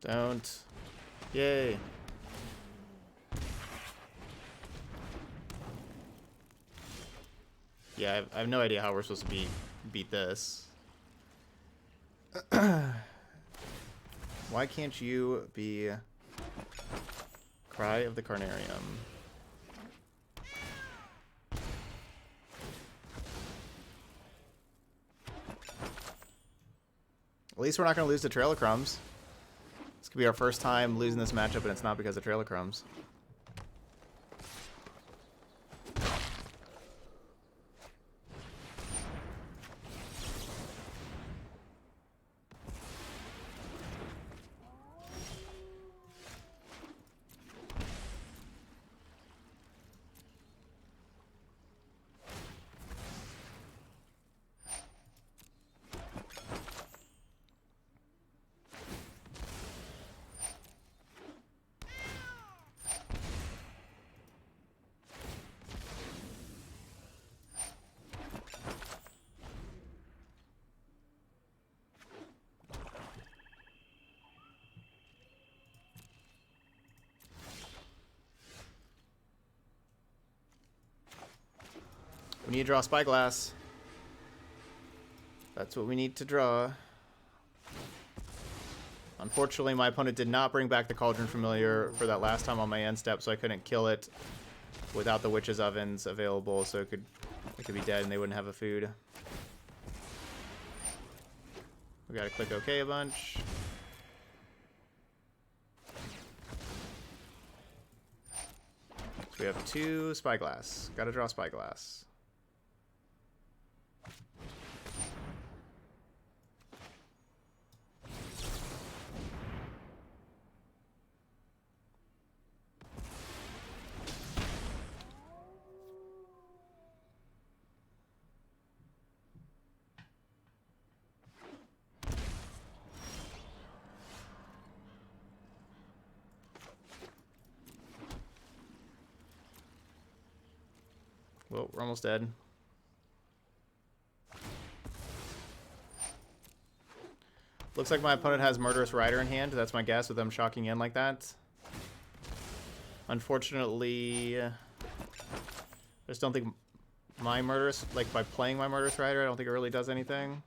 Don't. Yay. Yeah, I have no idea how we're supposed to beat this. Why can't you be Cry of the Carnarium? At least we're not going to lose to Trail of Crumbs. This could be our first time losing this matchup, and it's not because of Trail of Crumbs. We need to draw Spyglass. That's what we need to draw. Unfortunately, my opponent did not bring back the Cauldron Familiar for that last time on my end step, so I couldn't kill it without the Witch's Ovens available, so it could be dead and they wouldn't have a food. We gotta click OK a bunch. So we have 2 Spyglass. Gotta draw Spyglass. Well, we're almost dead. Looks like my opponent has Murderous Rider in hand. That's my guess with them shocking in like that. Unfortunately, I just don't think my Murderous, like by playing my Murderous Rider, I don't think it really does anything.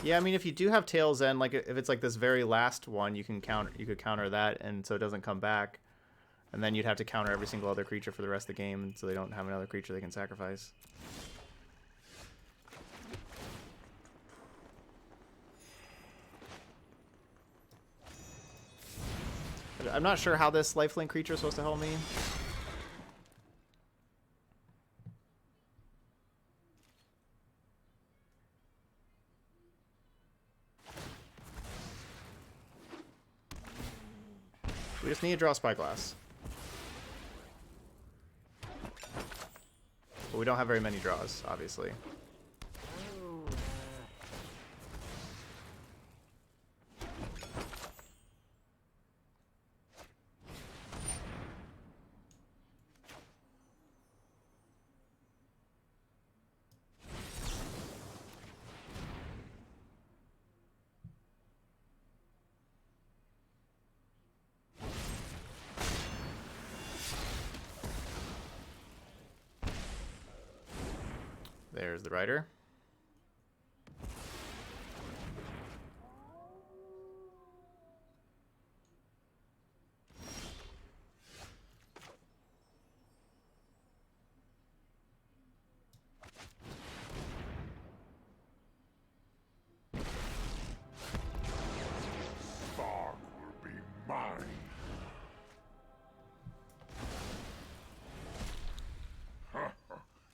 Yeah, I mean, if you do have Tail's End, like if it's like this very last one, you could counter that, and so it doesn't come back, and then you'd have to counter every single other creature for the rest of the game, so they don't have another creature they can sacrifice. I'm not sure how this lifelink creature is supposed to help me. We just need to draw Spyglass. But we don't have very many draws, obviously. There's the Rider. Spark will be mine.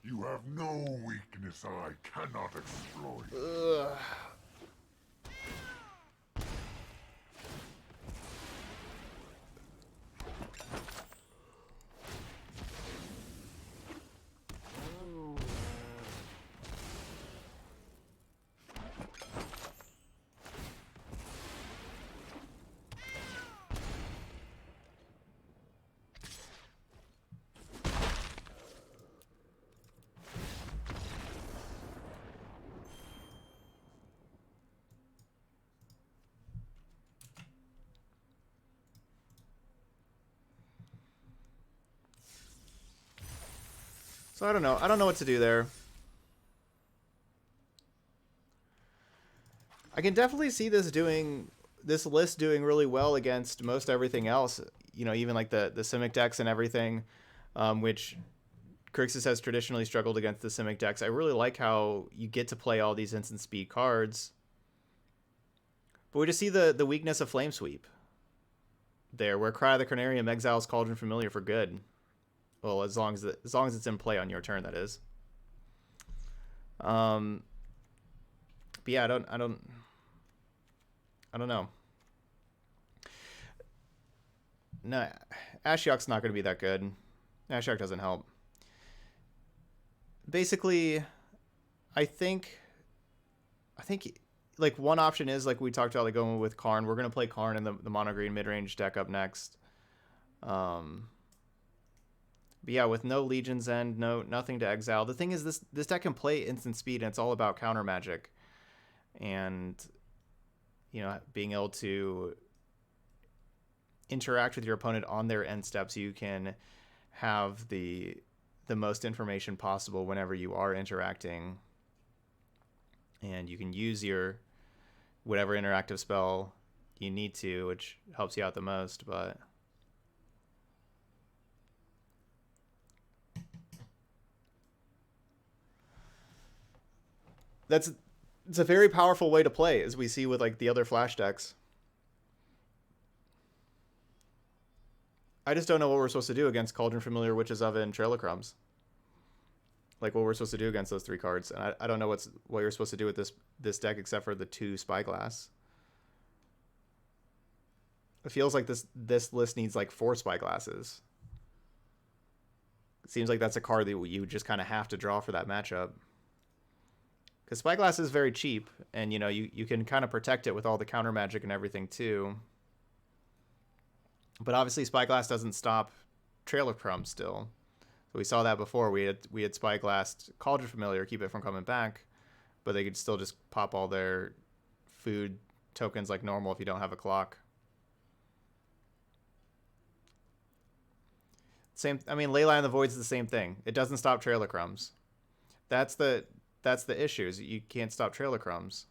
You have no weakness I cannot exploit. Ugh. So I don't know. I don't know what to do there. I can definitely see this list doing really well against most everything else. You know, even like the Simic decks and everything, which Grixis has traditionally struggled against the Simic decks. I really like how you get to play all these instant speed cards. But we just see the weakness of Flame Sweep there, where Cry of the Carnarium exiles Cauldron Familiar for good. Well, as long as it's in play on your turn, that is. But yeah, I don't know. No, Ashiok's not going to be that good. Ashiok doesn't help. Basically, I think like one option is like we talked about, like going with Karn. We're going to play Karn in the mono green mid range deck up next. But yeah, with no Legion's End, nothing to exile. The thing is, this deck can play instant speed, and it's all about counter magic, and you know, being able to interact with your opponent on their end step so you can have the most information possible whenever you are interacting. And you can use your whatever interactive spell you need to, which helps you out the most, but it's a very powerful way to play, as we see with like the other flash decks. I just don't know what we're supposed to do against Cauldron Familiar, Witch's Oven, Trail of Crumbs. Like what we're supposed to do against those 3 cards, and I don't know what you're supposed to do with this deck except for the 2 Spyglass. It feels like this list needs like 4 Spyglasses. It seems like that's a card that you just kind of have to draw for that matchup. Because Spyglass is very cheap, and you know you can kind of protect it with all the counter magic and everything too. But obviously Spyglass doesn't stop Trail of Crumbs still. So we saw that before. We had Spyglass Cauldron Familiar, keep it from coming back, but they could still just pop all their food tokens like normal if you don't have a clock. Same. I mean, Leyline of the Void is the same thing. It doesn't stop Trail of Crumbs. That's the issue. Is you can't stop Trail of Crumbs.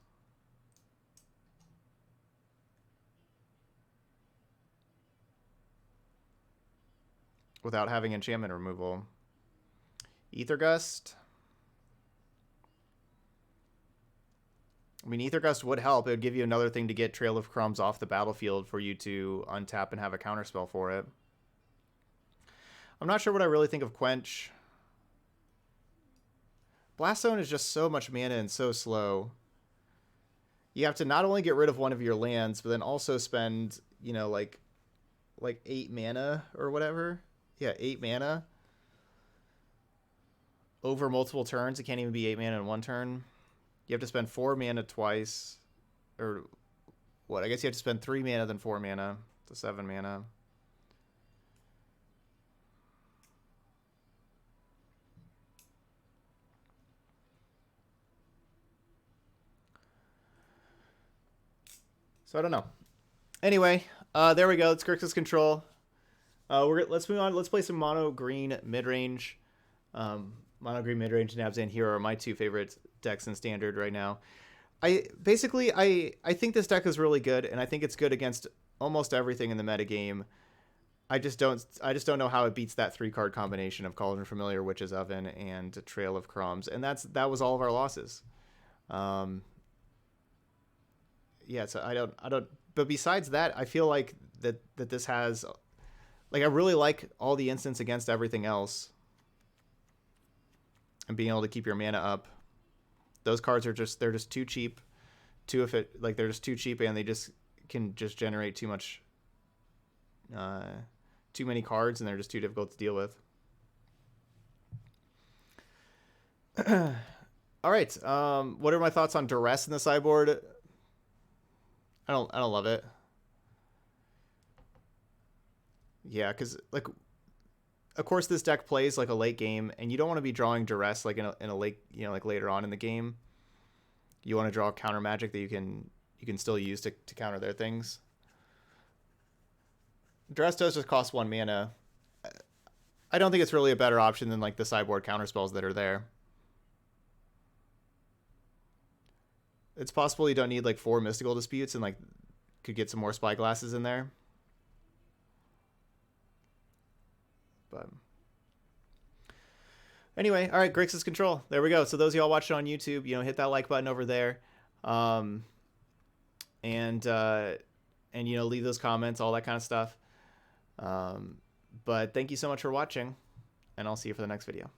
Without having enchantment removal. Ether Gust. I mean, Ether Gust would help. It would give you another thing to get Trail of Crumbs off the battlefield for you to untap and have a counterspell for it. I'm not sure what I really think of Quench. Blast Zone is just so much mana and so slow. You have to not only get rid of one of your lands, but then also spend, you know, like 8 mana or whatever. Yeah, 8 mana. Over multiple turns. It can't even be 8 mana in one turn. You have to spend 4 mana twice. Or what? I guess you have to spend 3 mana, then 4 mana. To 7 mana. So I don't know. Anyway, there we go. It's Grixis Control. Let's move on. Let's play some mono green mid range. Mono green mid range and Abzan Hero are my 2 favorite decks in Standard right now. I think this deck is really good, and I think it's good against almost everything in the metagame. I just don't know how it beats that 3-card combination of Cauldron Familiar, Witch's Oven, and Trail of Crumbs, and that was all of our losses. Yeah, so I don't. But besides that, I feel like that this has, like, I really like all the instants against everything else, and being able to keep your mana up. Those cards are they're just too cheap. They're just too cheap, and they just can just generate too much, too many cards, and they're just too difficult to deal with. All right. What are my thoughts on Duress in the sideboard? I don't love it. Yeah, because like, of course this deck plays like a late game, and you don't want to be drawing Duress like in a late, you know, like later on in the game. You want to draw counter magic that you can still use to counter their things. Duress does just cost 1 mana. I don't think it's really a better option than like the sideboard counter spells that are there. It's possible you don't need like 4 Mystical Disputes and like could get some more Spyglasses in there. But anyway, all right, Grixis Control. There we go. So those of y'all watching on YouTube, you know, hit that like button over there. And you know, leave those comments, all that kind of stuff. But thank you so much for watching, and I'll see you for the next video.